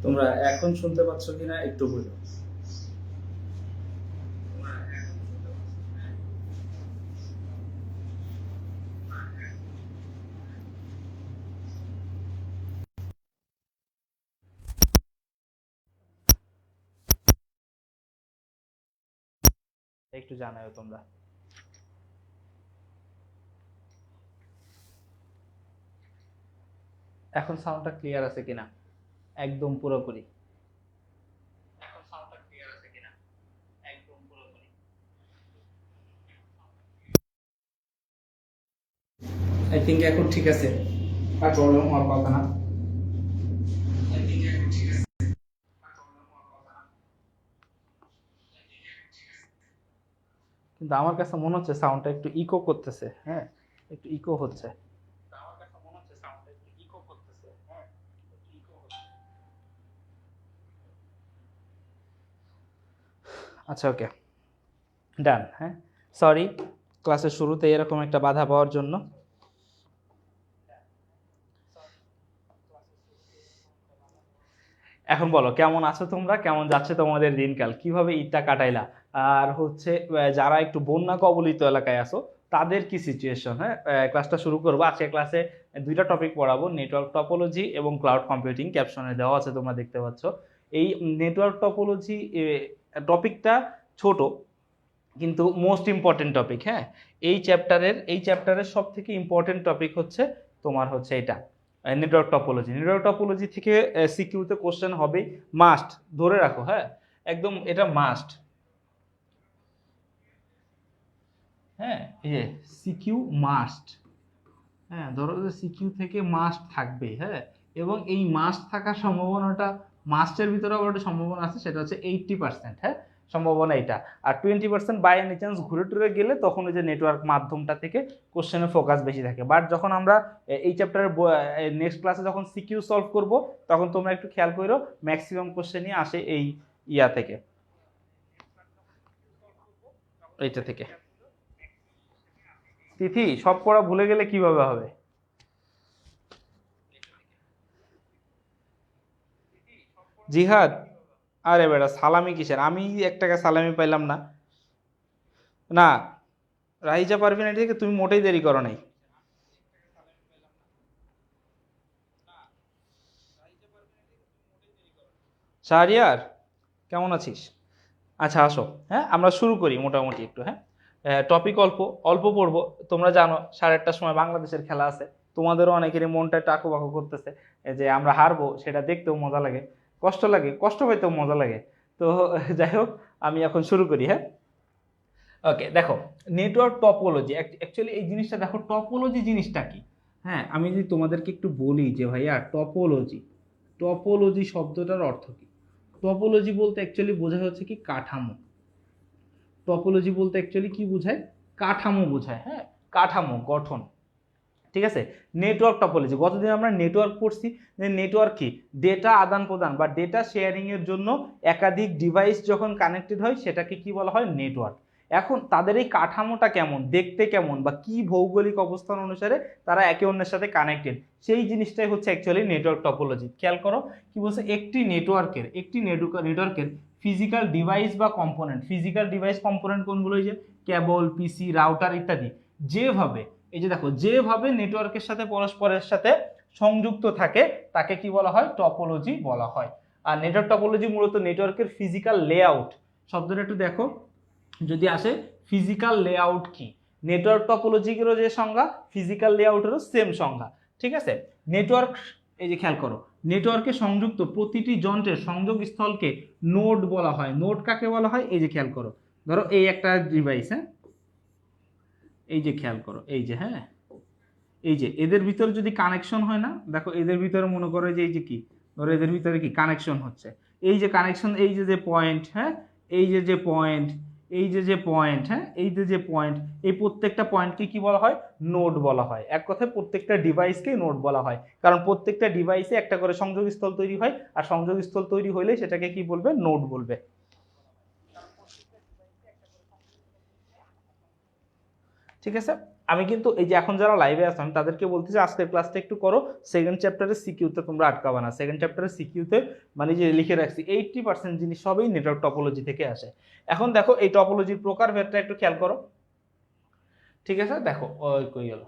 তোমরা এখন শুনতে পাচ্ছ কিনা একটু বলো। একটু জানাও তোমরা। এখন সাউন্ডটা ক্লিয়ার আছে কিনা, একদম পুরোপুরি। এখন সাউন্ডটা ক্লিয়ার আছে কিনা, একদম পুরোপুরি। আই থিঙ্ক এখন ঠিক আছে, আর প্রবলেম হওয়ার কথা না। কিন্তু আমার কাছে মনে হচ্ছে সাউন্ডটা একটু ইকো করতেছে। হ্যাঁ, একটু ইকো হচ্ছে। আমার কাছে মনে হচ্ছে সাউন্ডটা একটু ইকো করতেছে। হ্যাঁ, একটু ইকো হচ্ছে। আচ্ছা, ওকে, ডান। হ্যাঁ, সরি ক্লাসের শুরুতে এরকম একটা বাধা পাওয়ার জন্য। এখন বলো কেমন আছো তোমরা, কেমন যাচ্ছে তোমাদের দিনকাল, কিভাবে ঈদটা কাটাইলা? আর হচ্ছে যারা একটু বন্যা কবলিত এলাকায় আছো তাদের কি সিচুয়েশন? হ্যাঁ, ক্লাসটা শুরু করবো। আজকে ক্লাসে দুইটা টপিক পড়াবো, নেটওয়ার্ক টপোলজি এবং ক্লাউড কম্পিউটিং। ক্যাপশনে দেওয়া আছে, তোমরা দেখতে পাচ্ছ। এই নেটওয়ার্ক টপোলজি টপিকটা ছোট কিন্তু মোস্ট ইম্পর্টেন্ট টপিক। হ্যাঁ, এই চ্যাপ্টারের সব থেকে ইম্পর্টেন্ট টপিক হচ্ছে তোমার হচ্ছে এটা, নেটওয়ার্ক টপোলজি। নেটওয়ার্ক টপোলজি থেকে সিকিউতে কোশ্চেন হবে, মাস্ট ধরে রাখো। হ্যাঁ, একদম এটা মাস্ট। হ্যাঁ, এই যে সিকিউ মাস্ট। হ্যাঁ, ধরো যে সিকিউ থেকে মাস্ট থাকবে। হ্যাঁ, এবং এই মাস্ট থাকার সম্ভাবনাটা, মাস্টের ভিতরে আবার একটা সম্ভাবনা আছে, সেটা হচ্ছে 80%। হ্যাঁ, সম্ভাবনা এটা। আর 20% বাই এনি চান্স ঘুরে টুরে গেলে তখন ওই যে নেটওয়ার্ক মাধ্যমটা থেকে কোশ্চেনের ফোকাস বেশি থাকে। বাট যখন আমরা এই চ্যাপ্টারের নেক্সট ক্লাসে যখন সিকিউ সলভ করব, তখন তোমরা একটু খেয়াল করো, ম্যাক্সিমাম কোশ্চেনই আসে এই ইয়া থেকে, এইটা থেকে। তিথি, সব পড়া ভুলে গেলে কিভাবে হবে? জিহাদ, আরে বেটা সালামি কিসের? আমি 1 টাকা সালামি পাইলাম না। না, রাইজা পারভিন এটি থেকে তুমি মোটেই দেরি করো নাই। শাহরিয়ার, কেমন আছিস? আচ্ছা আসো, হ্যাঁ আমরা শুরু করি মোটামুটি একটু। হ্যাঁ, টপিক অল্প অল্প পড়বো। তোমরা জানো 8:30টার সময় বাংলাদেশের খেলা আছে। তোমাদেরও অনেকেরই মনটা একটু আঁকুবাঁকু করতেছে, যে আমরা হারবো, সেটা দেখতেও মজা লাগে, কষ্ট লাগে, কষ্ট পাইতেও মজা লাগে। তো যাই হোক, আমি এখন শুরু করি। হ্যাঁ, ওকে, দেখো নেটওয়ার্ক টপোলজি। অ্যাকচুয়ালি এই জিনিসটা দেখো, টপোলজি জিনিসটা কি। হ্যাঁ, আমি যদি তোমাদেরকে একটু বলি যে ভাইয়া টপোলজি, টপোলজি শব্দটার অর্থ কি? টপোলজি বলতে অ্যাকচুয়ালি বোঝা হচ্ছে কি কাঠামো। টপোলজি বলতে অ্যাকচুয়ালি কি বোঝায়? কাঠামো বোঝায়। হ্যাঁ, কাঠামো, গঠন। ঠিক আছে, নেটওয়ার্ক টপোলজি, গতদিন আমরা নেটওয়ার্ক পড়ছি। যে নেটওয়ার্ক কি? ডেটা আদান প্রদান বা ডেটা শেয়ারিং এর জন্য একাধিক ডিভাইস যখন কানেক্টেড হয় সেটাকে কি বলা হয়? নেটওয়ার্ক। এখন তাদের এই কাঠামোটা কেমন, দেখতে কেমন, বা কি ভৌগোলিক অবস্থান অনুসারে তারা একে অন্যের সাথে কানেক্টেড, সেই জিনিসটাই হচ্ছে অ্যাকচুয়ালি নেটওয়ার্ক টপোলজি। খেয়াল করো কি বলছে, একটি নেটওয়ার্কের ফিজিক্যাল ডিভাইস বা কম্পোনেন্ট, ফিজিক্যাল ডিভাইস কম্পোনেন্ট কোনগুলো? যে কেবল, পিসি, রাউটার ইত্যাদি, যেভাবে, এই যে দেখো, যেভাবে নেটওয়ার্কের সাথে পরস্পরের সাথে সংযুক্ত থাকে তাকে কি বলা হয়? টপোলজি বলা হয়। আর নেটওয়ার্ক টপোলজি মূলত নেটওয়ার্কের ফিজিক্যাল লেআউট। শব্দটা একটু দেখো যদি আসে, ফিজিক্যাল লেআউট কি? নেটওয়ার্ক টপোলজিরও যে সংজ্ঞা, ফিজিক্যাল লেআউটেরও সেম সংজ্ঞা। ঠিক আছে, নেটওয়ার্ক, এই যে খেয়াল করো, নেটওয়ার্কে সংযুক্ত প্রতিটি যন্ত্রের সংযোগ স্থলকে নোড বলা হয়। নোড কাকে বলা হয়? এই যে খেয়াল করো, ধরো এই একটা ডিভাইস। হ্যাঁ, এই যে খেয়াল করো, এই যে, হ্যাঁ, এই যে এদের ভিতরে যদি কানেকশন হয় না, দেখো এদের ভিতরে মনে করো যে এই যে কি, ধরো এদের ভিতরে কি কানেকশন হচ্ছে, এই যে কানেকশন, এই যে যে পয়েন্ট, হ্যাঁ, এই যে যে পয়েন্ট, এই যে যে পয়েন্ট, হ্যাঁ, এই যে যে পয়েন্ট, এই প্রত্যেকটা পয়েন্টকে কি বলা হয়? নোড বলা হয়। এক কথায় প্রত্যেকটা ডিভাইসকে নোড বলা হয়, কারণ প্রত্যেকটা ডিভাইসে একটা করে সংযোগস্থল তৈরি হয়, আর সংযোগস্থল তৈরি হলে সেটাকে কি বলবে? নোড বলবে। ঠিক আছে, আমি কিন্তু এই যে এখন যারা লাইভে আছে আমি তাদেরকে বলতেছি আজকের ক্লাসটা একটু করো, সেকেন্ড চ্যাপ্টারের সিকিউতে তোমরা আটকাবা না। সেকেন্ড চ্যাপ্টারের সিকিউতে মানে যে লিখে রাখছি 80% জিনিস সবই নেটওয়ার্ক টপোলজি থেকে আসে। এখন দেখো এই টপোলজির প্রকারভেদটা একটু খেয়াল করো, ঠিক আছে? দেখো ওই কই গেল,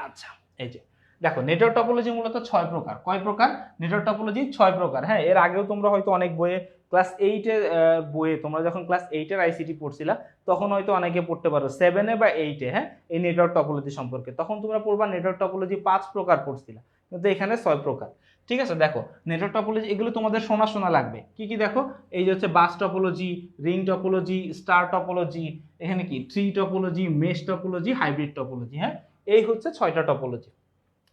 আচ্ছা এই যে দেখো নেটওয়ার্ক টপোলজি মূলত 6 প্রকার। কয় প্রকার? নেটওয়ার্ক টপোলজি 6 প্রকার। হ্যাঁ, এর আগেও তোমরা হয়তো অনেক বইয়ে ক্লাস 8 এর বইয়ে তোমরা যখন ক্লাস 8 এর আইসিটি পড়ছিলা তখন হয়তো অনেকে পড়তে পারো 7 এ বা 8 এ, হ্যাঁ, এই নেটওয়ার্ক টপোলজি সম্পর্কে তখন তোমরা পড়বা নেটওয়ার্ক টপোলজি 5 প্রকার পড়ছিলা, কিন্তু এখানে 6 প্রকার। ঠিক আছে, দেখো নেটওয়ার্ক টপোলজি এগুলো তোমাদের শোনা শোনা লাগবে। কি কি দেখো, এই যে হচ্ছে bus topology, ring topology, star topology, এখানে কি tree topology, mesh topology, hybrid topology. হ্যাঁ, এই হচ্ছে 6টা টপোলজি।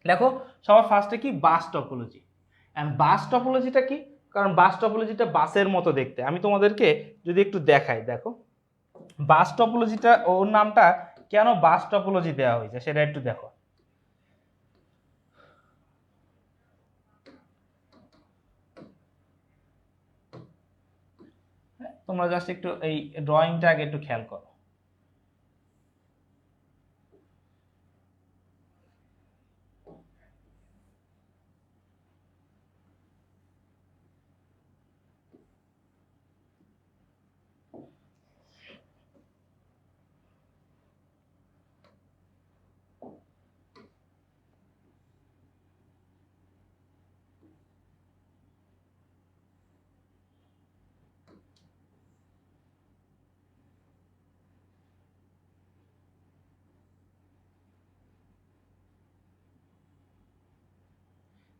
দেখো সবার ফার্স্টে কি বাস টপোলজি। এন্ড বাস টপোলজিটা কি? কারণ বাস টপোলজিটা বাসের মতো দেখতে। আমি তোমাদেরকে যদি একটু দেখাই, দেখো বাস টপোলজিটা ওর নামটা কেন বাস টপোলজি দেওয়া হয়েছে সেটা একটু দেখো। তোমরা জাস্ট একটু এই ড্রয়িংটা আগে একটু খেয়াল করো।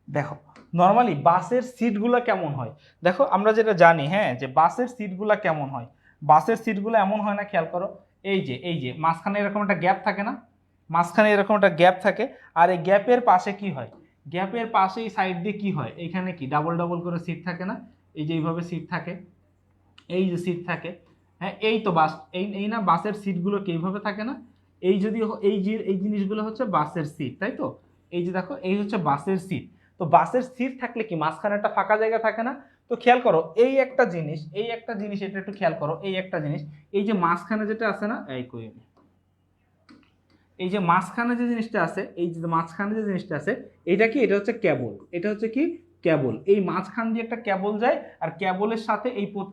দেখো নর্মালি বাসের সিটগুলো কেমন হয়, দেখো আমরা যেটা জানি, হ্যাঁ, যে বাসের সিটগুলো কেমন হয়। বাসের সিটগুলো এমন হয় না, খেয়াল করো, এই যে মাঝখানে এরকম একটা গ্যাপ থাকে না, মাঝখানে এরকম একটা গ্যাপ থাকে, আর এই গ্যাপের পাশে কি হয়, গ্যাপের পাশে এই সাইড দিয়ে কি হয়, এখানে কি ডাবল ডাবল করে সিট থাকে না, এই যে এইভাবে সিট থাকে, এই যে সিট থাকে। হ্যাঁ, এই তো বাস, এই না বাসের সিটগুলো কি এইভাবে থাকে না, এই যদি এই জিনিসগুলো হচ্ছে বাসের সিট, তাই তো? এই যে দেখো এই হচ্ছে বাসের সিট। তো বাসের সিট থাকলে কি মাঝখানে একটা ফাঁকা জায়গা থাকে না? তো খেয়াল করো এই একটা জিনিস, এটা একটু খেয়াল করো, এই একটা জিনিস, এই যে মাঝখানে যেটা আছে না, এই যে মাঝখানে যে জিনিসটা আছে, এই যে মাঝখানে যে জিনিসটা আছে, এটা কি? এটা হচ্ছে কেবল। এটা হচ্ছে কি? কেবল। এই মাঝখান দিয়ে একটা কেবল যায়, আর কেবলের সাথে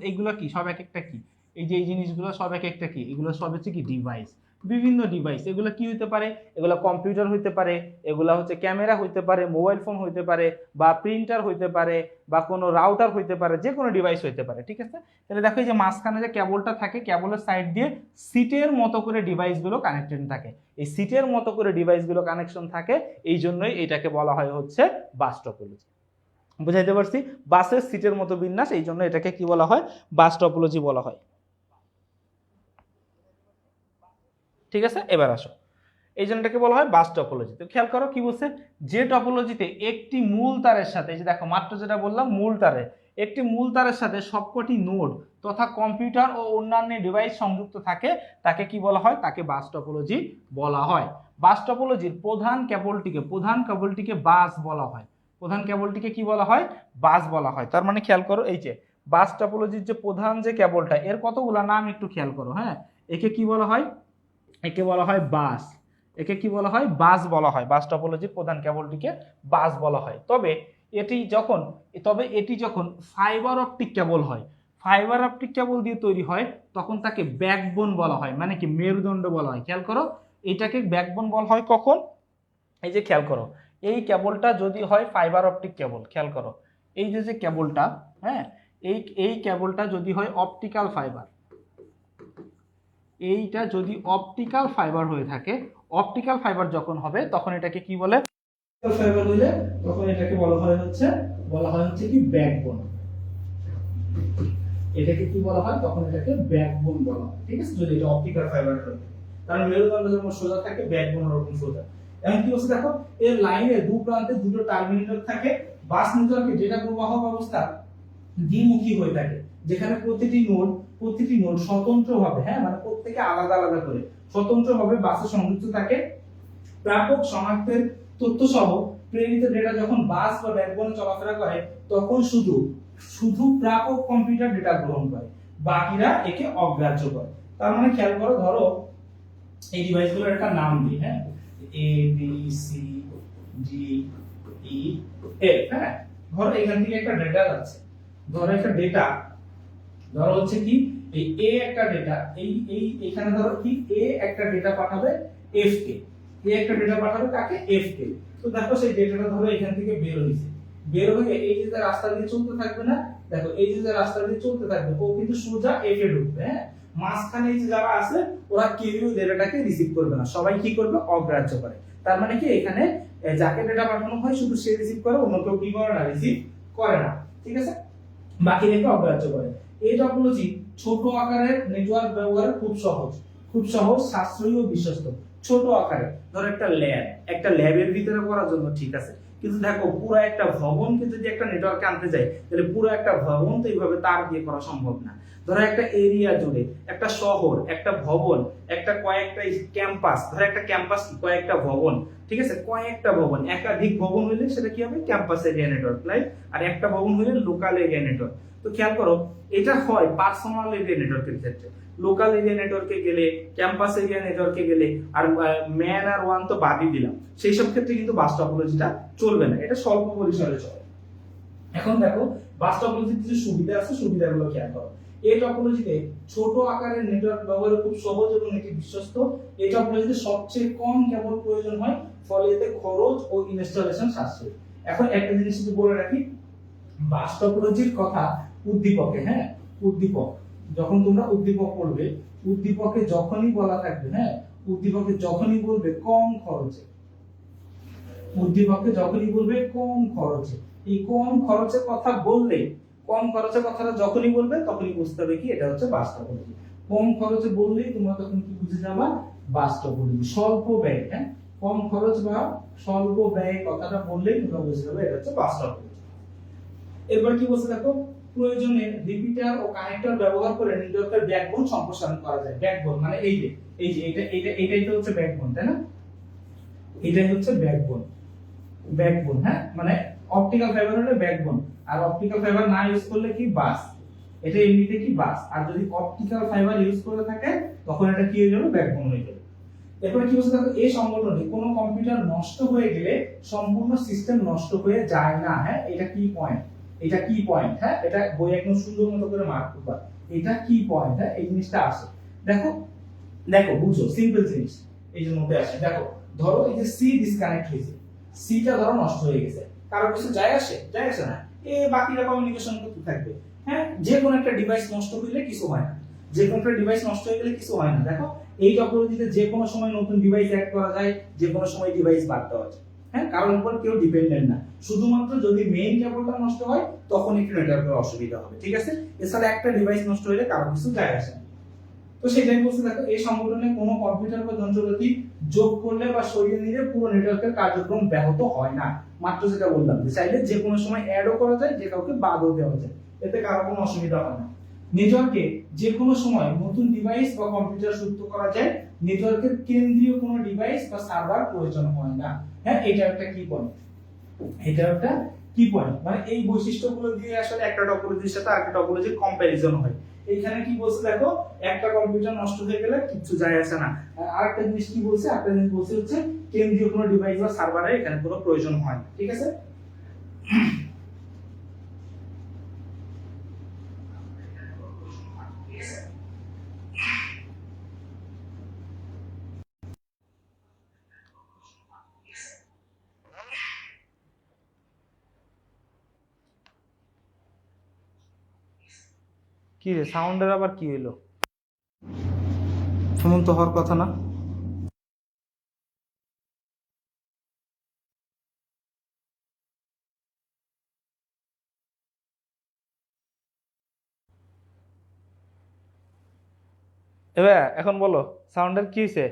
এইগুলো কি সব এক একটা কি, এই যে এই জিনিসগুলো সব এক একটা কি, এগুলো সব হচ্ছে কি ডিভাইস, বিভিন্ন ডিভাইস। এগুলো কি হইতে পারে? এগুলো কম্পিউটার হইতে পারে, এগুলো হচ্ছে ক্যামেরা হইতে পারে, মোবাইল ফোন হইতে পারে, বা প্রিন্টার হইতে পারে, বা কোনো রাউটার হইতে পারে, যে কোনো ডিভাইস হইতে পারে। ঠিক আছে, তাহলে দেখো এই যে মাঝখানে যে কেবলটা থাকে, কেবলের সাইড দিয়ে সিটের মতো করে ডিভাইসগুলো কানেক্টেড থাকে। এই সিটের মতো করে ডিভাইসগুলো কানেকশন থাকে, এই জন্যই এটাকে বলা হয় হচ্ছে বাস টপোলজি। বুঝাইতে পারছি? বাসের সিটের মতো বিন্যাস, এই জন্য এটাকে কি বলা হয়? বাস টপোলজি বলা হয়। ঠিক আছে, এবার আসো, এই জন্য এটাকে বলা হয় বাস টপোলজি। তো খেয়াল করো কি বলছে, যে টপোলজিতে একটি মূল তারের সাথে, এই যে দেখো মাত্র যেটা বললাম মূল তারে, একটি মূল তারের সাথে সবকটি নোড তথা কম্পিউটার ও অন্যান্য ডিভাইস সংযুক্ত থাকে, তাকে কি বলা হয়? তাকে বাস টপোলজি বলা হয়। বাস টপোলজির প্রধান কেবলটিকে বাস বলা হয়। প্রধান কেবলটিকে কি বলা হয়? বাস বলা হয়। তার মানে খেয়াল করো এই যে বাস টপোলজির যে প্রধান যে কেবলটা, এর কতগুলো নাম একটু খেয়াল করো। হ্যাঁ, একে কি বলা হয়? একে বলা হয় বাস। একে কি বলা হয়? বাস বলা হয়। বাস টপোলজির প্রধান কেবলটিকে বাস বলা হয়। তবে এটি যখন ফাইবার অপটিক কেবল হয়, ফাইবার অপটিক কেবল দিয়ে তৈরি হয়, তখন তাকে ব্যাকবোন বলা হয়, মানে কি মেরুদণ্ড বলা হয়। খেয়াল করো, এটাকে ব্যাকবোন বলা হয় কখন? এই যে খেয়াল করো, এই কেবলটা যদি হয় ফাইবার অপটিক কেবল, খেয়াল করো এই যে কেবলটা, হ্যাঁ, এই কেবলটা যদি হয় অপটিক্যাল ফাইবার, এইটা যদি অপটিক্যাল ফাইবার হয়ে থাকে, অপটিক্যাল ফাইবার যখন হবে তখন এটাকে কি বলে? অপটিক্যাল ফাইবার হইলে তখন এটাকে বলা হয় হচ্ছে কি ব্যাকবোন। এটাকে কি বলা হয়? তখন এটাকে ব্যাকবোন বলা হয়। ঠিক আছে, যদি এটা অপটিক্যাল ফাইবার হয়, কারণ মেরুদণ্ড যেমন সোজা থাকে, ব্যাকবোন ওরকম সোজা। এখন কি বলছে দেখো, এর লাইনের দু প্রান্তে দুটো টার্মিনেটর থাকে। বাস নেটওয়ার্কে ডেটা প্রবাহ ব্যবস্থা দ্বিমুখী হয়ে থাকে, যেখানে প্রতিটি নোড স্বতন্ত্রভাবে, হ্যাঁ, মানে প্রত্যেকে আলাদা আলাদা করে স্বতন্ত্রভাবে বাসে সংযুক্ত থাকে। প্রাপক শনাক্তের তথ্য সহ প্রেরিত ডেটা যখন বাস বা ব্যাকবোনে চলাফেরা করে, তখন শুধু প্রাপক কম্পিউটার ডেটা গ্রহণ করে, বাকিরা একে অগ্রাহ্য করে। তার মানে খেয়াল করো, ধরো এই ডিভাইসগুলোর একটা নাম দিই, হ্যাঁ, A B C D E F. হ্যাঁ, ধরো এখান থেকে একটা ডেটা যাচ্ছে, ধরো একটা ডেটা, ধরো হচ্ছে কি এই এ একটা ডেটা, এই এখানে ধরো কি এ একটা ডেটা পাঠাবে এফ কে, এ একটা ডেটা পাঠাবে কাকে, এফ কে। তো দেখো সেই ডেটাটা ধরো এখান থেকে বের হইছে, বের হয়ে এই যে রাস্তা দিয়ে চলতে থাকবে না, দেখো এই যে রাস্তা দিয়ে চলতে থাকবে ও কিন্তু সোজা এফ এ ঢুকবে। হ্যাঁ, মাঝখানে এই যে যারা আছে ওরা কেউ ডেটাটাকে রিসিভ করবে না, সবাই কি করবে, অগ্রাহ্য করে। তার মানে কি এখানে যাকে ডেটা পাঠানো হয় শুধু সে রিসিভ করে, অন্য কেউ কি করে না, রিসিভ করে না। ঠিক আছে, বাকি রেখে অগ্রাহ্য করে। এই টপোলজি ছোট আকারের নেটওয়ার্ক ব্যবহার খুব সহজ, খুব সহজ, সাশ্রয়ী ও বিশ্বস্ত। ছোট আকারে ধর একটা ল্যাব, একটা ল্যাবের ভিতরে করার জন্য ঠিক আছে, কিন্তু দেখো পুরো একটা ভবনকে যদি একটা নেটওয়ার্কে আনতে যাই তাহলে পুরো একটা ভবন তো এইভাবে তার দিয়ে করা সম্ভব না। ধরো একটা এরিয়া জুড়ে একটা শহর, একটা ভবন, একটা কয়েকটা ক্যাম্পাস, ধরো একটা ক্যাম্পাস কয়েকটা ভবন, ঠিক আছে, কয়েকটা ভবন, একাধিক ভবন হলে সেটা কি হবে, ক্যাম্পাস এরিয়া নেটওয়ার্ক, রাইট? আর একটা ভবন হলে লোকাল এরিয়া নেটওয়ার্ক। তো খেয়াল করো এটা হয় পার্সোনাল এরিয়া নেটওয়ার্কের ক্ষেত্রে, লোকাল এরিয়া নেটওয়ার্কে গেলে, ক্যাম্পাস এরিয়া নেটওয়ার্কে গেলে, আর ম্যান আর ওয়ান তো বাদই দিলাম, সেই সব ক্ষেত্রে কিন্তু বাস টপোলজিটা চলবে না, এটা স্বল্প পরিসরে চলে। এখন দেখো বাস টপোলজির কিছু সুবিধা আছে, সুবিধাগুলো খেয়াল করো। এই টপোলজিতে ছোট আকারের নেটওয়ার্ক ব্যবহার খুব সহজ এবং এটি বিশ্বস্ত। এই টপোলজিতে সবচেয়ে কম কেবল প্রয়োজন হয়, ফলে এতে খরচ ও ইনস্টলেশন সাশ্রয়। এখন একটা জিনিস যদি বলে রাখি, বাস টপোলজির কথা উদ্দীপকে, হ্যাঁ, উদ্দীপক, যখন তোমরা উদ্দীপক পড়বে, উদ্দীপকে যখনই বলা থাকবে, হ্যাঁ, উদ্দীপকে যখনই বলবে কম খরচে, উদ্দীপকে যখনই বলবে কম খরচে, এই কম খরচের কথা বললে, কম খরচের কথাটা যখনই বলবে তখনই বুঝতে হবে কি এটা হচ্ছে বাস টপোলজি। কম খরচে বললেই তোমরা তখন কি বুঝে যাবা, বাস টপোলজি। স্বল্প ব্যয়, হ্যাঁ, কম খরচ বা স্বল্প ব্যয় কথাটা বললেই তোমরা বুঝে যাবে এটা হচ্ছে বাস টপোলজি। এরপর কি বলছে দেখো, প্রয়োজনে রিপিটার ও কানেক্টর ব্যবহার করে নেটওয়ার্কের ব্যাকবোন সম্প্রসারণ করা যায়। ব্যাকবোন মানে এই যে এটাই তো হচ্ছে ব্যাকবোন, তাই না? এটাই হচ্ছে ব্যাকবোন, ব্যাকবোন, হ্যাঁ, মানে অপটিক্যাল ফাইবার হলে ব্যাকবোন, আর অপটিক্যাল ফাইবার না ইউজ করলে কি বাস, এটা এমনিতে কি বাস, আর যদি অপটিক্যাল ফাইবার ইউজ করে থাকে তখন এটা কি হয়ে যাবে, ব্যাকবোন হয়ে যাবে। এরপরে কি বলছে দেখো, এই সংগঠনে কোনো কম্পিউটার নষ্ট হয়ে গেলে সম্পূর্ণ সিস্টেম নষ্ট হয়ে যায় না। হ্যাঁ, এটা কি পয়েন্ট, এটা কি পয়েন্ট, হ্যাঁ, এটা বই একদম সুন্দর মতো করে মার্ক করবা, এটা কি পয়েন্ট, হ্যাঁ, এই জিনিসটা আসে। দেখো দেখো বুঝো, সিম্পল জিনিস এই যে মধ্যে আসে। দেখো ধরো এই যে সি ডিসকানেক্ট হয়েছে, সিটা ধরো নষ্ট হয়ে গেছে, কারো কিছু যায় আসে, যায় আসে না, বাকিরা কমিউনিকেশন করতে থাকবে। হ্যাঁ, যে কোনো একটা ডিভাইস নষ্ট হইলে কিছু হয় না, যে কোনো একটা ডিভাইস নষ্ট হয়ে গেলে কিছু হয় না। দেখো এই টপোলজিতে যে কোনো সময় নতুন ডিভাইস অ্যাড করা যায়, যে কোনো সময় ডিভাইস বাদ দেওয়া যায়। হ্যাঁ, কারোর উপর কেউ ডিপেন্ডেন্ট না, শুধুমাত্র যদি মেইন কেবলটা নষ্ট হয় তখন একটু নেটওয়ার্কের অসুবিধা হবে, ঠিক আছে? এছাড়া একটা ডিভাইস নষ্ট হলে কারো কিছু যায় আসে না। তো সেটাই বলতে দেখো, এই সংগঠনে কোনো কম্পিউটার বা যন্ত্রপাতি যোগ করলে বা সরিয়ে নিলে পুরো নেটওয়ার্কের কার্যক্রম ব্যাহত হয় না। মাত্র যেটা বললাম যে চাইলে যে কোনো সময় অ্যাডও করা যায়, যে কাউকে বাদও দেওয়া যায়, এতে কারো কোনো অসুবিধা হয় না। নেটওয়ার্কে যে কোনো সময় নতুন ডিভাইস বা কম্পিউটার যুক্ত করা যায়, নেটওয়ার্কের কেন্দ্রীয় কোনো ডিভাইস বা সার্ভার প্রয়োজন হয় না। হ্যাঁ, এটা একটা কি পয়েন্ট, এটা একটা কি পয়েন্ট, মানে এই বৈশিষ্ট্যগুলো দিয়ে আসলে একটা টপোলজির সাথে আরেকটা টপোলজির কম্পারিজন হয়। এইখানে কি বলছে দেখো, একটা কম্পিউটার নষ্ট হয়ে গেলে কিছু যায় আসে না। আরেকটা জিনিস কি বলছে, একটা জিনিস বলছে হচ্ছে কেন্দ্রীয় কোনো ডিভাইস বা সার্ভারের এখানে কোনো প্রয়োজন হয় না, ঠিক আছে? কি রে, সাউন্ডের আবার কি হইলো? এমন তো হওয়ার কথা না। এবার এখন বলো সাউন্ডের কি হয়েছে?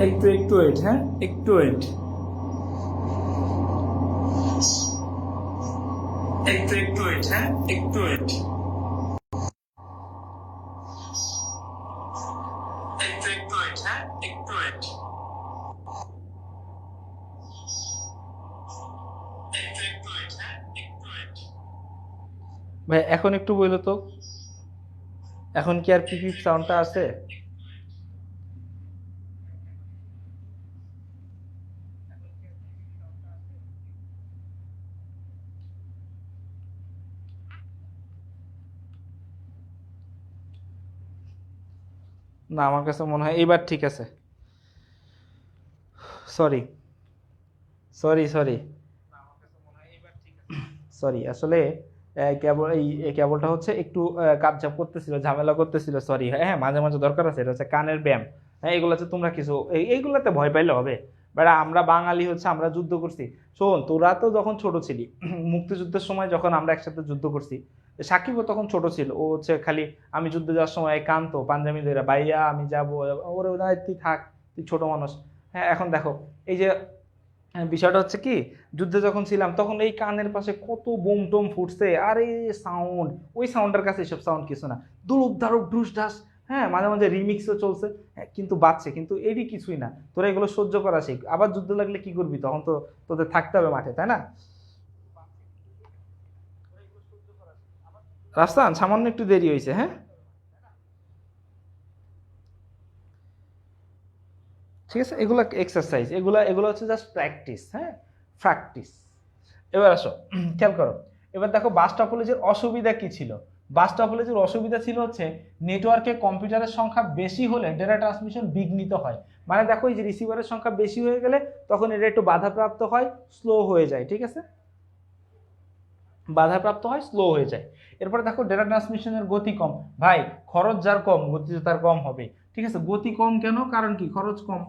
একটু ওয়েট, হ্যাঁ একটু ওয়েট, একটু ওয়েট, হ্যাঁ একটু ওয়েট, একটু ওয়েট, হ্যাঁ একটু ওয়েট, একটু ওয়েট, হ্যাঁ একটু ওয়েট। ভাই এখন একটু বললো তো, এখন কি আর পিপি সাউন্ডটা আছে? না, আমার কাছে মনে হয় এবার ঠিক আছে। সরি সরি সরি সরি, আসলে কেবল এই কেবলটা হচ্ছে একটু কাপঝাপ করতেছিল, ঝামেলা করতেছিল, সরি। হ্যাঁ, মাঝে মাঝে দরকার আছে, এটা হচ্ছে কানের ব্যায়াম। হ্যাঁ, এগুলো হচ্ছে তোমরা কিছু এইগুলাতে ভয় পাইলে হবে? বেটা, আমরা বাঙালি হচ্ছে, আমরা যুদ্ধ করছি। শোন, তোরা তো যখন ছোট ছিলি, মুক্তিযুদ্ধের সময় যখন আমরা একসাথে যুদ্ধ করছি, সাকিবও তখন ছোট ছিল, ও হচ্ছে খালি আমি যুদ্ধে যাওয়ার সময় কানতো পাঞ্জাবি ধরে, ভাইয়া আমি যাবো, ওরে তুই থাক, তুই ছোট মানুষ। হ্যাঁ, এখন দেখো এই যে বিষয়টা হচ্ছে কি, যুদ্ধে যখন ছিলাম তখন এই কানের পাশে কত বোম টোম ফুটছে, আর এই সাউন্ড, ওই সাউন্ডের কাছে এসব সাউন্ড কিছু না। দুরুপ দারুপ ঢুস ঢাস, হ্যাঁ মাঝে মাঝে রিমিক্সও চলছে, হ্যাঁ, কিন্তু বাজছে, কিন্তু এরই কিছুই না। তোরা এগুলো সহ্য করা শিখ, আবার যুদ্ধ লাগলে কি করবি? তখন তো তোদের থাকতে হবে মাঠে, তাই না? রাস্তান, সামান্য একটু দেরি হয়েছে, হ্যাঁ। ঠিক আছে, এগুলো এক্সারসাইজ, এগুলো এগুলো হচ্ছে জাস্ট প্র্যাকটিস, হ্যাঁ, প্র্যাকটিস। এবার আসো, খেয়াল করো। এবার দেখো বাস টপোলজির অসুবিধা কি ছিল। বাস টপোলজির অসুবিধা ছিল হচ্ছে নেটওয়ার্কে কম্পিউটারের সংখ্যা বেশি হলে ডেটা ট্রান্সমিশন বিঘ্নিত হয়। মানে দেখো, এই যে রিসিভারের সংখ্যা বেশি হয়ে গেলে তখন এটা একটু বাধাপ্রাপ্ত হয়, স্লো হয়ে যায়, ঠিক আছে, বাধাপ্রাপ্ত হয়, স্লো হয়ে যায়। এরপরে দেখো ডেটা ট্রান্সমিশনের গতি কম। ভাই, খরচ যার কম, গতি তো তার কম হবে। ঠিক আছে, গতি কম কেন? কারণ কি? খরচ কম।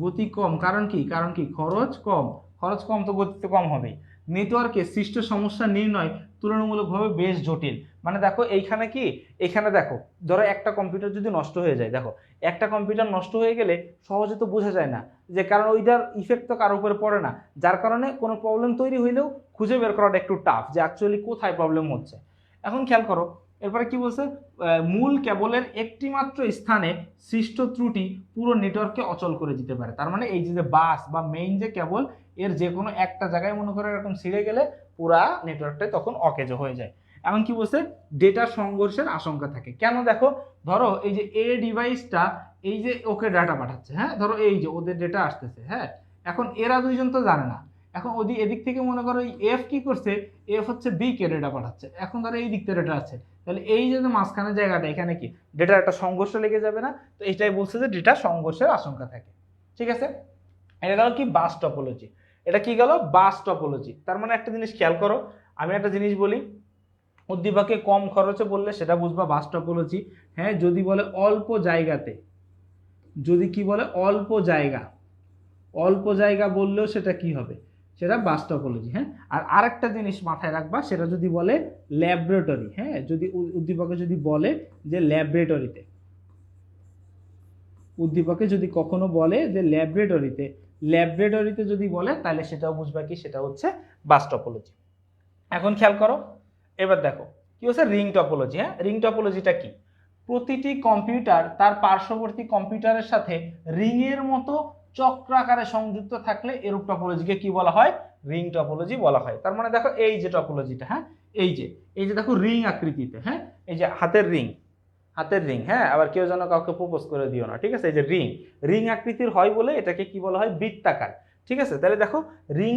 গতি কম কারণ কি? কারণ কি? খরচ কম। খরচ কম তো গতি তো কম হবেই। নেটওয়ার্কে সৃষ্ট সমস্যা নির্ণয় তুলনামূলকভাবে বেশ জটিল। মানে দেখো এইখানে কি, এখানে দেখো, ধরো একটা কম্পিউটার যদি নষ্ট হয়ে যায়, দেখো একটা কম্পিউটার নষ্ট হয়ে গেলে সহজে তো বোঝা যায় না, যে কারণ ওইটার ইফেক্ট তো কারোর উপরে পড়ে না, যার কারণে কোনো প্রবলেম তৈরি হইলেও খুঁজে বের করাটা একটু টাফ, যে অ্যাকচুয়ালি কোথায় প্রবলেম হচ্ছে। এখন খেয়াল করো, এরপরে কি বলছে, মূল কেবলের একটি মাত্র স্থানে সৃষ্ট ত্রুটি পুরো নেটওয়ার্ককে অচল করে দিতে পারে। তার মানে এই যে বাস বা মেইন যে কেবল, এর যে কোনো একটা জায়গায় মনে করে এরকম ছিঁড়ে গেলে পুরা নেটওয়ার্কটাই তখন অকেজো হয়ে যায়। এমন কি বলছে, ডেটা সংঘর্ষের আশঙ্কা থাকে। কেন? দেখো, ধরো এই যে এ ডিভাইসটা, এই যে ওকে ডাটা পাঠাচ্ছে, হ্যাঁ, ধরো এই যে ওদের ডেটা আসতেছে, হ্যাঁ, এখন এরা দুইজন তো জানে না। এখন এদিক থেকে মনে করো এফ কি করছে, এফ হচ্ছে বি কে ডেটা পাঠাচ্ছে, এখন ধরো এই দিক থেকে ডেটা আছে, তাহলে এই যে মাঝখানে জায়গাটা, এখানে কি ডেটার একটা সংঘর্ষ লেগে যাবে না? তো এইটাই বলছে যে ডেটা সংঘর্ষের আশঙ্কা থাকে। ঠিক আছে, এটা গেল কি বাস টপোলজি। এটা কি গেল? Bus topology. তার মানে একটা জিনিস খেয়াল করো, আমি একটা জিনিস বলি, উদ্দীপকে কম খরচে বললে সেটা বুঝবা বাস টপোলজি। হ্যাঁ, যদি বলে অল্প জায়গাতে, যদি কি বলে অল্প জায়গা, অল্প জায়গা বললেও সেটা কি হবে? সেটা বাস টপোলজি। হ্যাঁ, আর আরেকটা জিনিস মাথায় রাখবা, সেটা যদি বলে ল্যাবরেটরি, হ্যাঁ, যদি উদ্দীপকে যদি বলে যে ল্যাবরেটরিতে, উদ্দীপকে যদি কখনো বলে যে ল্যাবরেটরিতে, ল্যাবরেটরিতে যদি বলে, তাহলে সেটাও বুঝবা কি, সেটা হচ্ছে বাস টপোলজি। এখন খেয়াল করো, এবার দেখো কি হচ্ছে রিং টপোলজি। হ্যাঁ, রিং টপোলজিটা কি? প্রতিটি কম্পিউটার তার পার্শ্ববর্তী কম্পিউটারের সাথে রিং এর মতো চক্রাকারে সংযুক্ত থাকলে এরূপ টপোলজিকে কি বলা হয়? রিং টপোলজি বলা হয়। তার মানে দেখো এই যে টপোলজিটা, হ্যাঁ, এই যে দেখো রিং আকৃতিতে, হ্যাঁ, এই যে হাতের রিং, হাতের রিং, হ্যাঁ, আবার কেউ যেন কাউকে প্রপোজ করে দিও না, ঠিক আছে? এই যে রিং, রিং আকৃতির হয় বলে এটাকে কি বলা হয়? বৃত্তাকার। ঠিক আছে, তাহলে দেখো রিং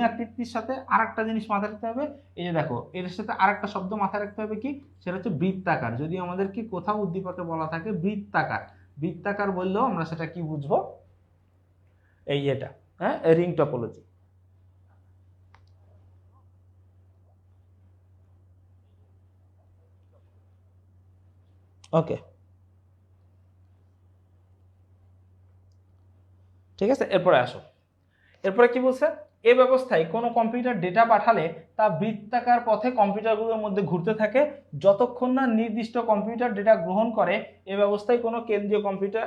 আকৃতির সাথে আরেকটা জিনিস মাথায় রাখতে হবে। এই যে দেখো, এর সাথে আরেকটা শব্দ মাথায় রাখতে হবে কি, সেটা হচ্ছে বৃত্তাকার। যদি আমাদেরকে কোথাও উদ্দীপকে বলা থাকে বৃত্তাকার, বৃত্তাকার বললেও আমরা সেটা কি বুঝবো? এই এটা, হ্যাঁ, রিং টপোলজি। ওকে, ঠিক আছে, এরপরে আসো। এরপরে কি বলছে? এ ব্যবস্থায় কোনো কম্পিউটার ডেটা পাঠালে তা বৃত্তাকার পথে কম্পিউটারগুলোর মধ্যে ঘুরতে থাকে যতক্ষণ না নির্দিষ্ট কম্পিউটার ডেটা গ্রহণ করে। এ ব্যবস্থায় কোনো কেন্দ্রীয় কম্পিউটার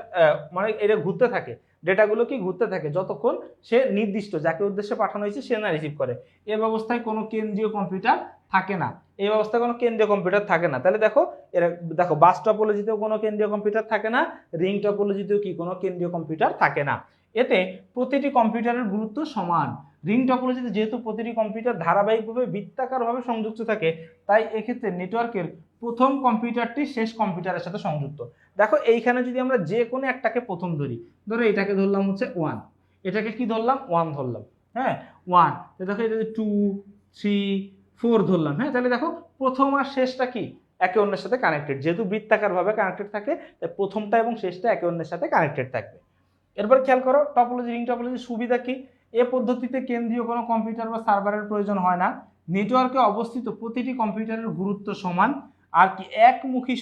মানে এটা ঘুরতে থাকে, ডেটাগুলো কি ঘুরতে থাকে যতক্ষণ সে নির্দিষ্ট যাকে উদ্দেশ্যে পাঠানো হয়েছে সে না রিসিভ করে। এ ব্যবস্থায় কোনো কেন্দ্রীয় কম্পিউটার থাকে না, এই ব্যবস্থায় কোনো কেন্দ্রীয় কম্পিউটার থাকে না। তাহলে দেখো এরা দেখো বাস টপোলজিতেও কোনো কেন্দ্রীয় কম্পিউটার থাকে না, রিং টপোলজিতেও কি কোনো কেন্দ্রীয় কম্পিউটার থাকে না। এতে প্রতিটি কম্পিউটারের গুরুত্ব সমান। রিং টপোলজিতে যেহেতু প্রতিটি কম্পিউটার ধারাবাহিকভাবে বৃত্তাকারভাবে সংযুক্ত থাকে, তাই এক্ষেত্রে নেটওয়ার্কের প্রথম কম্পিউটারটি শেষ কম্পিউটারের সাথে সংযুক্ত। দেখো এইখানে যদি আমরা যে কোনো একটাকে প্রথম ধরি, ধরো এটাকে ধরলাম হচ্ছে 1, এটাকে কি ধরলাম 1 ধরলাম, হ্যাঁ 1। দেখো এটা 2 3 4 ধরলাম, হ্যাঁ তাহলে দেখো প্রথম আর শেষটা কি একে অন্যের সাথে কানেক্টেড, যেহেতু বৃত্তাকারভাবে কানেক্টেড থাকে তাই প্রথমটা এবং শেষটা একে অন্যের সাথে কানেক্টেড থাকবে। এরপর খেয়াল করো টপোলজি, রিং টপোলজির সুবিধা কি? এ পদ্ধতিতে কেন্দ্রীয় কোনো কম্পিউটার বা সার্ভারের প্রয়োজন হয় না। নেটওয়ার্কে অবস্থিত প্রতিটি কম্পিউটারের গুরুত্ব সমান। আর কি একমুখী